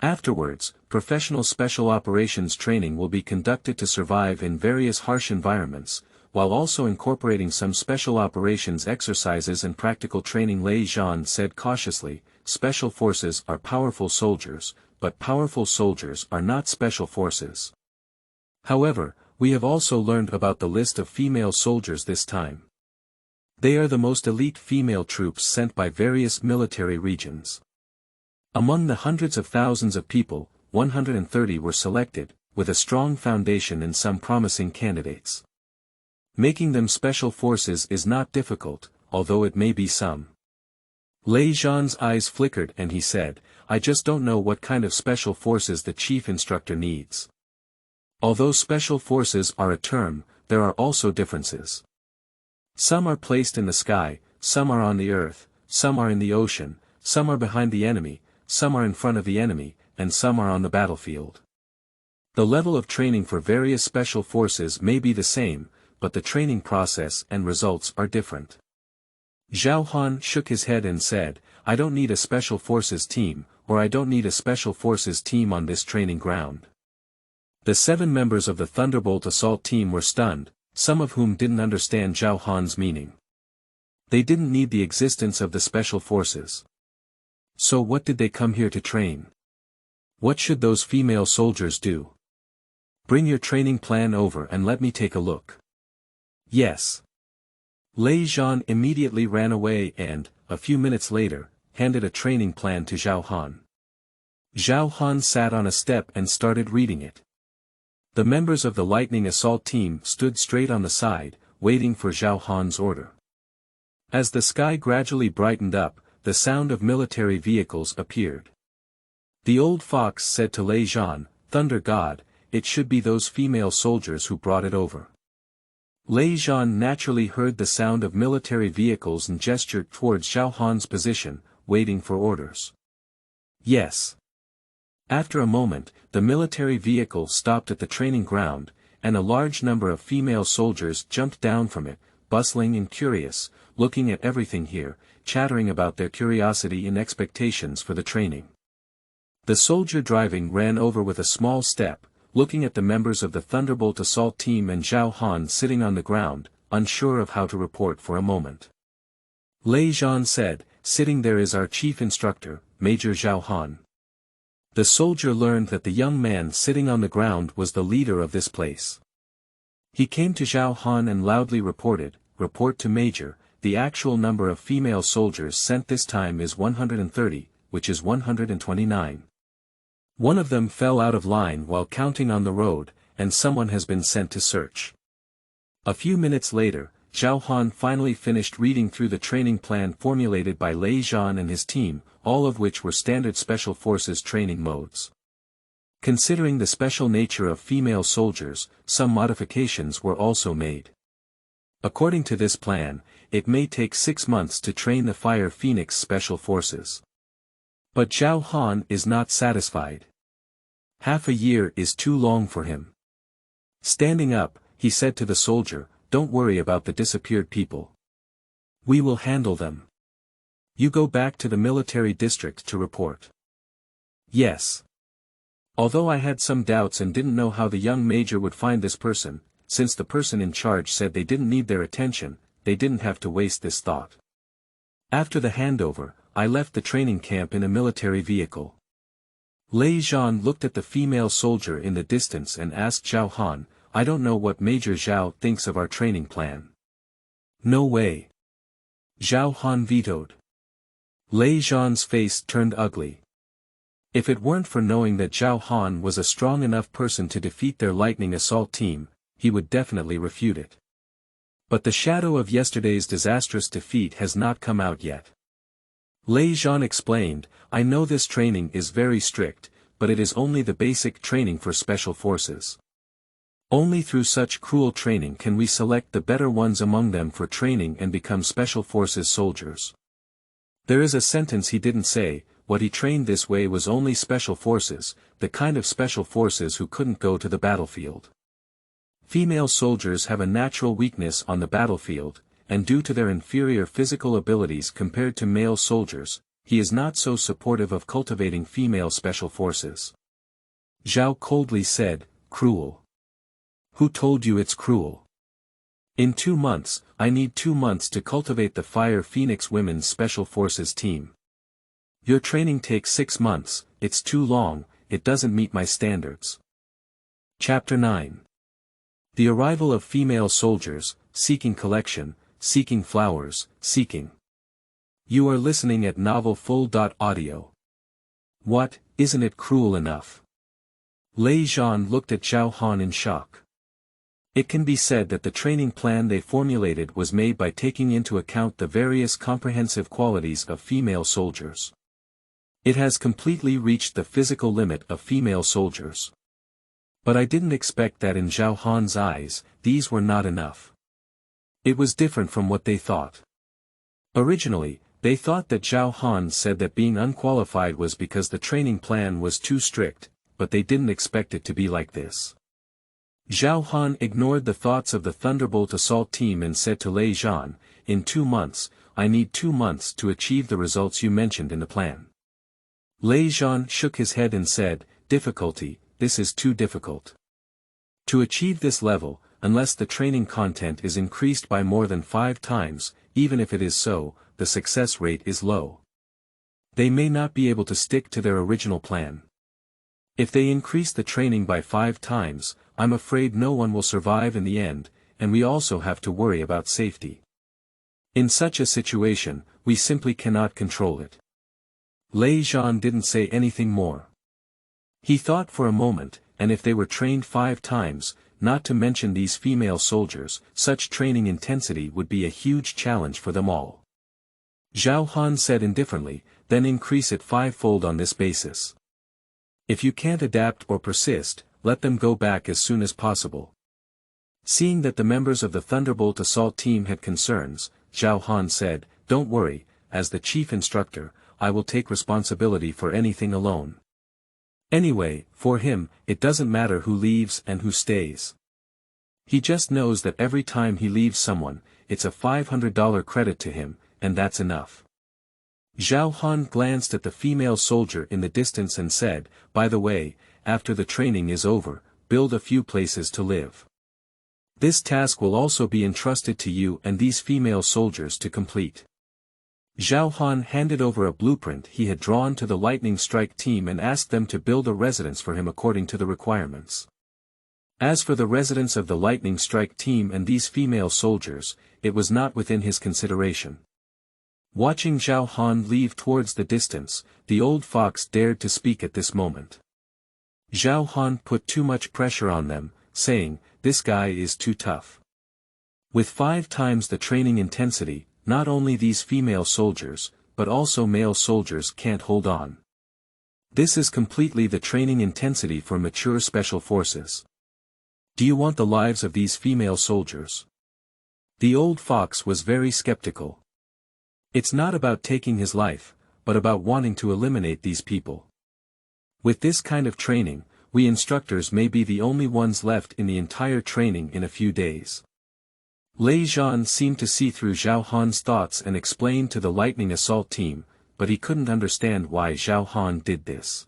Afterwards, professional special operations training will be conducted to survive in various harsh environments, while also incorporating some special operations exercises and practical training. Lei Zhan said cautiously, special forces are powerful soldiers, but powerful soldiers are not special forces. However, we have also learned about the list of female soldiers this time. They are the most elite female troops sent by various military regions. Among the hundreds of thousands of people, 130 were selected, with a strong foundation in some promising candidates. Making them special forces is not difficult, although it may be some. Lei Zhan's eyes flickered and he said, I just don't know what kind of special forces the chief instructor needs. Although special forces are a term, there are also differences. Some are placed in the sky, some are on the earth, some are in the ocean, some are behind the enemy, some are in front of the enemy, and some are on the battlefield. The level of training for various special forces may be the same, but the training process and results are different. Zhao Han shook his head and said, I don't need a special forces team, or I don't need a special forces team on this training ground. The 7 members of the Thunderbolt assault team were stunned, some of whom didn't understand Zhao Han's meaning. They didn't need the existence of the special forces. So what did they come here to train? What should those female soldiers do? Bring your training plan over and let me take a look. Yes. Lei Zhan immediately ran away and, a few minutes later, handed a training plan to Zhao Han. Zhao Han sat on a step and started reading it. The members of the lightning assault team stood straight on the side, waiting for Zhao Han's order. As the sky gradually brightened up, the sound of military vehicles appeared. The old fox said to Lei Zhan, Thunder God, it should be those female soldiers who brought it over. Lei Zhan naturally heard the sound of military vehicles and gestured towards Zhao Han's position, waiting for orders. Yes. After a moment, the military vehicle stopped at the training ground, and a large number of female soldiers jumped down from it, bustling and curious, looking at everything here, chattering about their curiosity and expectations for the training. The soldier driving ran over with a small step, looking at the members of the Thunderbolt assault team and Zhao Han sitting on the ground, unsure of how to report for a moment. Lei Zhan said, sitting there is our chief instructor, Major Zhao Han. The soldier learned that the young man sitting on the ground was the leader of this place. He came to Zhao Han and loudly reported, Report to Major, the actual number of female soldiers sent this time is 130, which is 129. One of them fell out of line while counting on the road, and someone has been sent to search. A few minutes later, Zhao Han finally finished reading through the training plan formulated by Lei Zhan and his team, all of which were standard special forces training modes. Considering the special nature of female soldiers, some modifications were also made. According to this plan, it may take 6 months to train the Fire Phoenix special forces. But Zhao Han is not satisfied. Half a year is too long for him. Standing up, he said to the soldier, Don't worry about the disappeared people. We will handle them. You go back to the military district to report. Yes. Although I had some doubts and didn't know how the young major would find this person, since the person in charge said they didn't need their attention, they didn't have to waste this thought. After the handover, I left the training camp in a military vehicle. Lei Zhan looked at the female soldier in the distance and asked Zhao Han, I don't know what Major Zhao thinks of our training plan. No way. Zhao Han vetoed. Lei Zhan's face turned ugly. If it weren't for knowing that Zhao Han was a strong enough person to defeat their lightning assault team, he would definitely refute it. But the shadow of yesterday's disastrous defeat has not come out yet. Lei Zhan explained, I know this training is very strict, but it is only the basic training for special forces. Only through such cruel training can we select the better ones among them for training and become special forces soldiers. There is a sentence he didn't say. What he trained this way was only special forces, the kind of special forces who couldn't go to the battlefield. Female soldiers have a natural weakness on the battlefield, and due to their inferior physical abilities compared to male soldiers, he is not so supportive of cultivating female special forces. Zhao coldly said, cruel. Who told you it's cruel? In 2 months, I need 2 months to cultivate the Fire Phoenix Women's Special Forces team. Your training takes 6 months, it's too long, it doesn't meet my standards. Chapter 9. The arrival of female soldiers, seeking collection, seeking flowers, seeking. You are listening at novelfull.audio. What, isn't it cruel enough? Lei Zhan looked at Zhao Han in shock. It can be said that the training plan they formulated was made by taking into account the various comprehensive qualities of female soldiers. It has completely reached the physical limit of female soldiers. But I didn't expect that in Zhao Han's eyes, these were not enough. It was different from what they thought. Originally, they thought that Zhao Han said that being unqualified was because the training plan was too strict, but they didn't expect it to be like this. Zhao Han ignored the thoughts of the Thunderbolt assault team and said to Lei Zhan, in 2 months, I need 2 months to achieve the results you mentioned in the plan. Lei Zhan shook his head and said, difficulty, this is too difficult. To achieve this level, unless the training content is increased by more than 5 times, even if it is so, the success rate is low. They may not be able to stick to their original plan. If they increase the training by 5 times, I'm afraid no one will survive in the end, and we also have to worry about safety. In such a situation, we simply cannot control it. Lei Zhan didn't say anything more. He thought for a moment, and if they were trained 5 times, not to mention these female soldiers, such training intensity would be a huge challenge for them all. Zhao Han said indifferently, then increase it 5-fold on this basis. If you can't adapt or persist, let them go back as soon as possible. Seeing that the members of the Thunderbolt assault team had concerns, Zhao Han said, don't worry, as the chief instructor, I will take responsibility for anything alone. Anyway, for him, it doesn't matter who leaves and who stays. He just knows that every time he leaves someone, it's a $500 credit to him, and that's enough. Zhao Han glanced at the female soldier in the distance and said, by the way, after the training is over, build a few places to live. This task will also be entrusted to you and these female soldiers to complete. Zhao Han handed over a blueprint he had drawn to the Lightning Strike team and asked them to build a residence for him according to the requirements. As for the residence of the Lightning Strike team and these female soldiers, it was not within his consideration. Watching Zhao Han leave towards the distance, the old fox dared to speak at this moment. Zhao Han put too much pressure on them, saying, this guy is too tough. With 5 times the training intensity, not only these female soldiers, but also male soldiers can't hold on. This is completely the training intensity for mature special forces. Do you want the lives of these female soldiers? The old fox was very skeptical. It's not about taking his life, but about wanting to eliminate these people. With this kind of training, we instructors may be the only ones left in the entire training in a few days. Lei Zhan seemed to see through Zhao Han's thoughts and explained to the Lightning Assault team, but he couldn't understand why Zhao Han did this.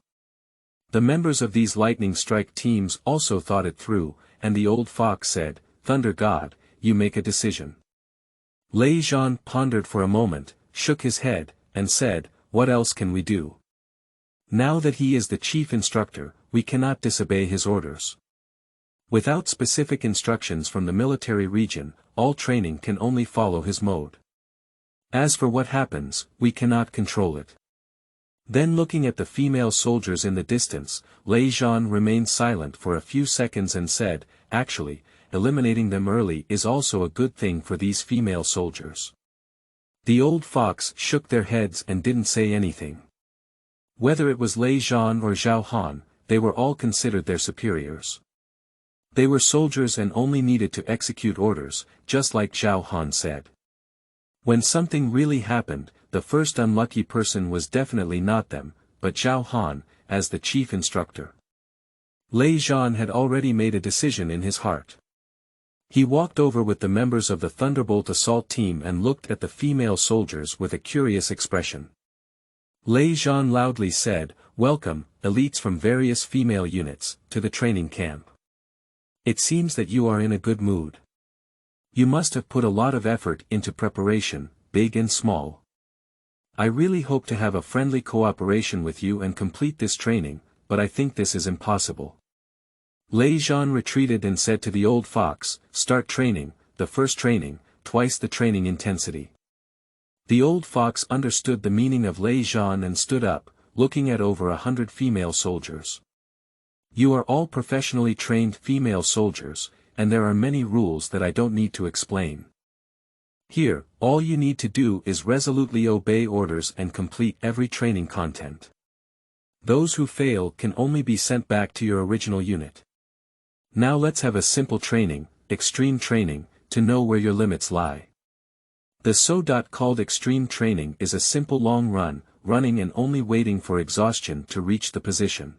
The members of these Lightning Strike teams also thought it through, and the old fox said, Thunder God, you make a decision. Lei Zhan pondered for a moment, shook his head, and said, what else can we do? Now that he is the chief instructor, we cannot disobey his orders. Without specific instructions from the military region, all training can only follow his mode. As for what happens, we cannot control it. Then looking at the female soldiers in the distance, Lei Zhan remained silent for a few seconds and said, "Actually, eliminating them early is also a good thing for these female soldiers." The old fox shook their heads and didn't say anything. Whether it was Lei Zhan or Zhao Han, they were all considered their superiors. They were soldiers and only needed to execute orders, just like Zhao Han said. When something really happened, the first unlucky person was definitely not them, but Zhao Han, as the chief instructor. Lei Zhan had already made a decision in his heart. He walked over with the members of the Thunderbolt assault team and looked at the female soldiers with a curious expression. Lei Zhan loudly said, "Welcome, elites from various female units, to the training camp. It seems that you are in a good mood. You must have put a lot of effort into preparation, big and small. I really hope to have a friendly cooperation with you and complete this training, but I think this is impossible." Lei Zhan retreated and said to the old fox, "Start training, the first training, twice the training intensity." The old fox understood the meaning of Lei Zhan and stood up, looking at over 100 female soldiers. "You are all professionally trained female soldiers, and there are many rules that I don't need to explain. Here, all you need to do is resolutely obey orders and complete every training content. Those who fail can only be sent back to your original unit. Now let's have a simple training, extreme training, to know where your limits lie." The called extreme training is a simple long run, running and only waiting for exhaustion to reach the position.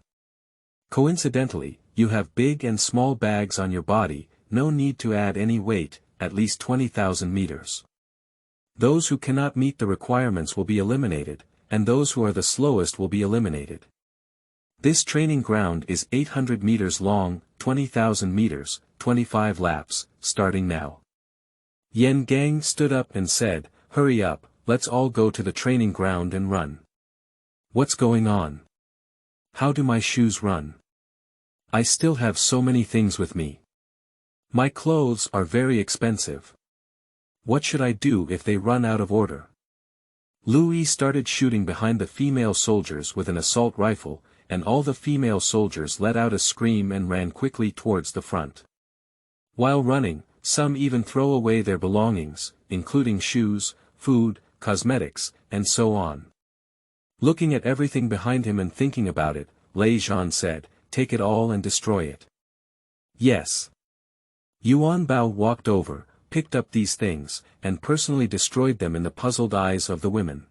Coincidentally, you have big and small bags on your body, no need to add any weight, at least 20,000 meters. Those who cannot meet the requirements will be eliminated, and those who are the slowest will be eliminated. This training ground is 800 meters long, 20,000 meters, 25 laps, starting now. Yan Gang stood up and said, "Hurry up, let's all go to the training ground and run." "What's going on? How do my shoes run? I still have so many things with me. My clothes are very expensive. What should I do if they run out of order?" Louis started shooting behind the female soldiers with an assault rifle, and all the female soldiers let out a scream and ran quickly towards the front. While running, some even throw away their belongings, including shoes, food, cosmetics, and so on. Looking at everything behind him and thinking about it, Lei Zhan said, "Take it all and destroy it." "Yes." Yuan Bao walked over, picked up these things, and personally destroyed them in the puzzled eyes of the women.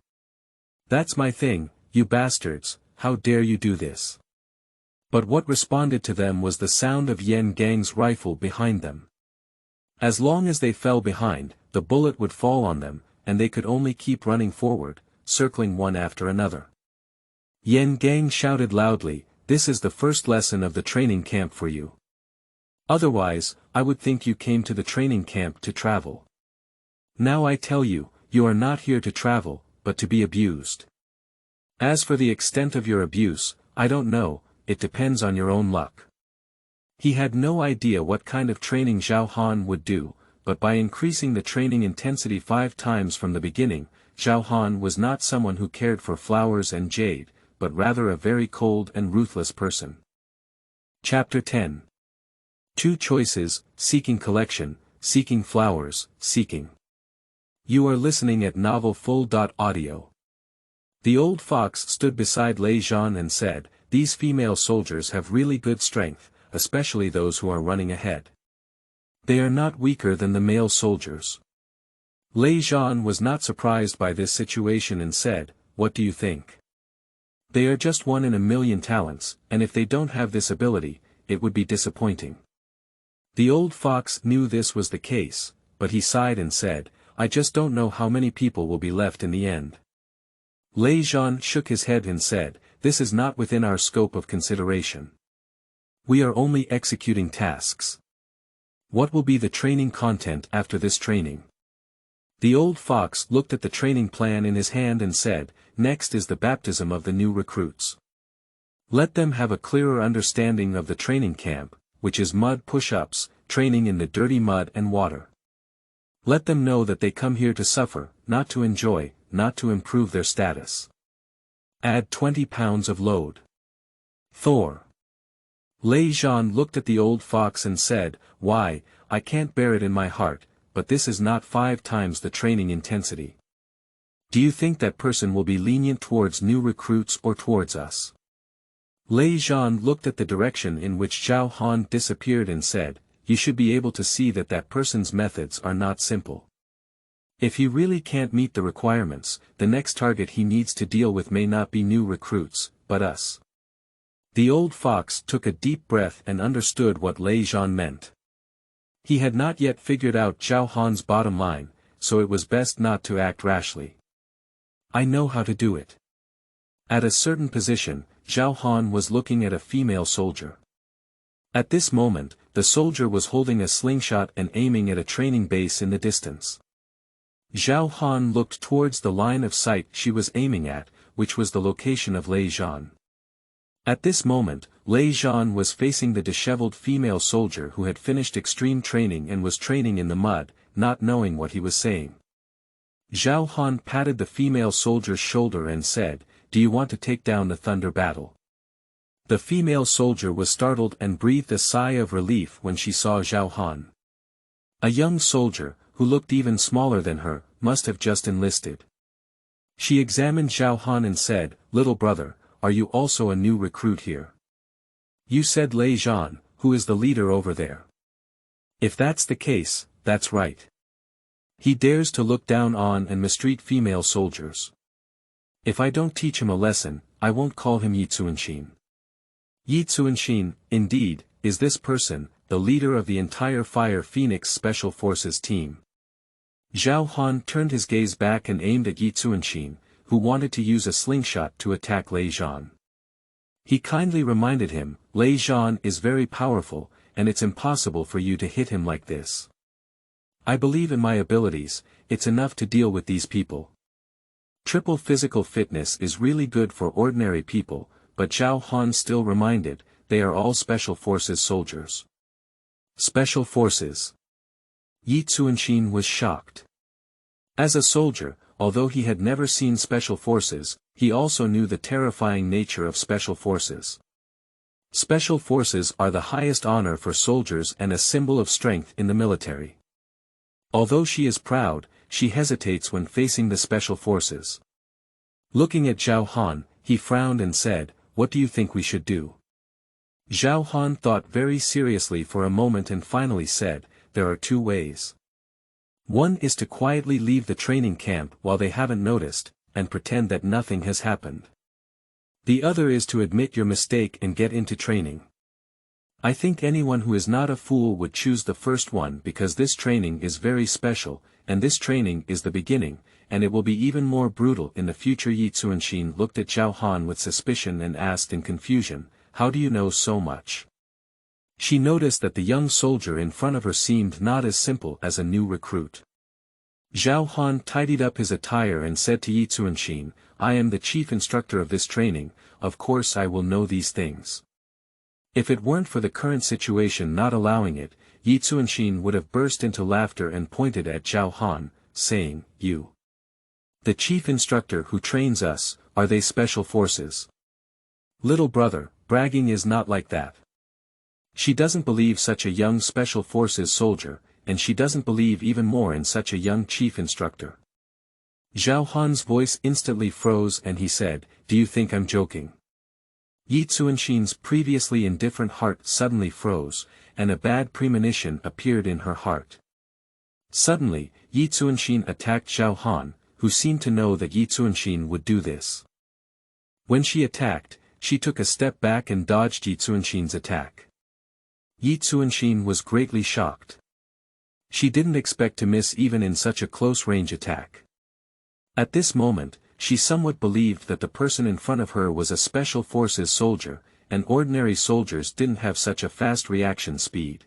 "That's my thing, you bastards, how dare you do this?" But what responded to them was the sound of Yan Gang's rifle behind them. As long as they fell behind, the bullet would fall on them, and they could only keep running forward, circling one after another. Yan Gang shouted loudly, "This is the first lesson of the training camp for you. Otherwise, I would think you came to the training camp to travel. Now I tell you, you are not here to travel, but to be abused. As for the extent of your abuse, I don't know, it depends on your own luck." He had no idea what kind of training Zhao Han would do, but by increasing the training intensity 5 times from the beginning, Zhao Han was not someone who cared for flowers and jade, but rather a very cold and ruthless person. Chapter 10. 2 choices, seeking collection, seeking flowers, seeking. You are listening at novelfull.audio. The old fox stood beside Lei Zhan and said, "These female soldiers have really good strength, especially those who are running ahead. They are not weaker than the male soldiers." Lei Zhan was not surprised by this situation and said, "What do you think? They are just 1 in a million talents, and if they don't have this ability, it would be disappointing." The old fox knew this was the case, but he sighed and said, "I just don't know how many people will be left in the end." Lei Zhan shook his head and said, "This is not within our scope of consideration. We are only executing tasks. What will be the training content after this training?" The old fox looked at the training plan in his hand and said, "Next is the baptism of the new recruits. Let them have a clearer understanding of the training camp, which is mud push-ups, training in the dirty mud and water. Let them know that they come here to suffer, not to enjoy, not to improve their status. Add 20 pounds of load. Thor. Lei Zhan looked at the old fox and said, "Why, I can't bear it in my heart, but this is not 5 times the training intensity. Do you think that person will be lenient towards new recruits or towards us?" Lei Zhan looked at the direction in which Zhao Han disappeared and said, "You should be able to see that that person's methods are not simple. If he really can't meet the requirements, the next target he needs to deal with may not be new recruits, but us." The old fox took a deep breath and understood what Lei Zhan meant. He had not yet figured out Zhao Han's bottom line, so it was best not to act rashly. "I know how to do it." At a certain position, Zhao Han was looking at a female soldier. At this moment, the soldier was holding a slingshot and aiming at a training base in the distance. Zhao Han looked towards the line of sight she was aiming at, which was the location of Lei Zhan. At this moment, Lei Zhan was facing the disheveled female soldier who had finished extreme training and was training in the mud, not knowing what he was saying. Zhao Han patted the female soldier's shoulder and said, "Do you want to take down the thunder battle?" The female soldier was startled and breathed a sigh of relief when she saw Zhao Han. A young soldier, who looked even smaller than her, must have just enlisted. She examined Zhao Han and said, "Little brother, are you also a new recruit here?" "You said Lei Zhan, who is the leader over there." "If that's the case, that's right. He dares to look down on and mistreat female soldiers. If I don't teach him a lesson, I won't call him Yi Zuanshin." Yi Zuanshin, indeed, is this person, the leader of the entire Fire Phoenix Special Forces team. Zhao Han turned his gaze back and aimed at Yi Zuanshin, who wanted to use a slingshot to attack Lei Zhan. He kindly reminded him, "Lei Zhan is very powerful, and it's impossible for you to hit him like this. I believe in my abilities, it's enough to deal with these people. Triple physical fitness is really good for ordinary people," but Zhao Han still reminded, "They are all Special Forces soldiers." Special Forces. Yi Zuanshin was shocked. As a soldier, although he had never seen Special Forces, he also knew the terrifying nature of Special Forces. Special Forces are the highest honor for soldiers and a symbol of strength in the military. Although she is proud, she hesitates when facing the Special Forces. Looking at Zhao Han, he frowned and said, "What do you think we should do?" Zhao Han thought very seriously for a moment and finally said, "There are 2 ways. One is to quietly leave the training camp while they haven't noticed, and pretend that nothing has happened. The other is to admit your mistake and get into training. I think anyone who is not a fool would choose the first one because this training is very special, and this training is the beginning, and it will be even more brutal in the future." Yi Zuanshin looked at Zhao Han with suspicion and asked in confusion, "How do you know so much?" She noticed that the young soldier in front of her seemed not as simple as a new recruit. Zhao Han tidied up his attire and said to Yi Zuanshin, "I am the chief instructor of this training, of course I will know these things." If it weren't for the current situation not allowing it, Yi Zuanshin would have burst into laughter and pointed at Zhao Han, saying, "You. The chief instructor who trains us, are they Special Forces?" "Little brother, bragging is not like that. She doesn't believe such a young Special Forces soldier, and she doesn't believe even more in such a young chief instructor." Zhao Han's voice instantly froze and he said, "Do you think I'm joking?" Yi Zuanshin's previously indifferent heart suddenly froze, and a bad premonition appeared in her heart. Suddenly, Yi Zuanshin attacked Zhao Han, who seemed to know that Yi Zuanshin would do this. When she attacked, she took a step back and dodged Yi Zuanshin's attack. Yi Zuanshin was greatly shocked. She didn't expect to miss even in such a close-range attack. At this moment, she somewhat believed that the person in front of her was a Special Forces soldier, and ordinary soldiers didn't have such a fast reaction speed.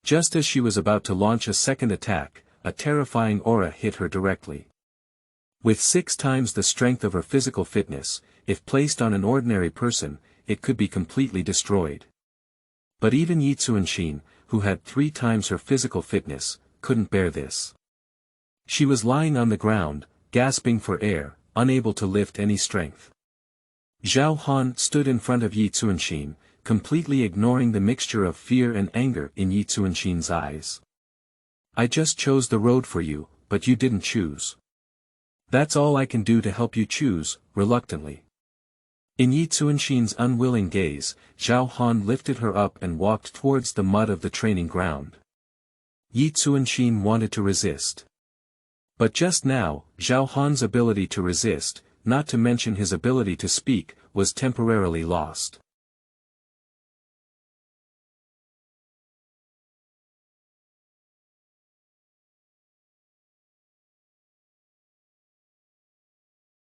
Just as she was about to launch a second attack, a terrifying aura hit her directly. With 6 times the strength of her physical fitness, if placed on an ordinary person, it could be completely destroyed. But even Yi Zuanshin, who had 3 times her physical fitness, couldn't bear this. She was lying on the ground, gasping for air, unable to lift any strength. Zhao Han stood in front of Yi Zuanxin, completely ignoring the mixture of fear and anger in Yi Zuanxin's eyes. I just chose the road for you, but you didn't choose. That's all I can do to help you choose, reluctantly. In Yi Zuanxin's unwilling gaze, Zhao Han lifted her up and walked towards the mud of the training ground. Yi Zuanxin wanted to resist. But just now, Zhao Han's ability to resist, not to mention his ability to speak, was temporarily lost.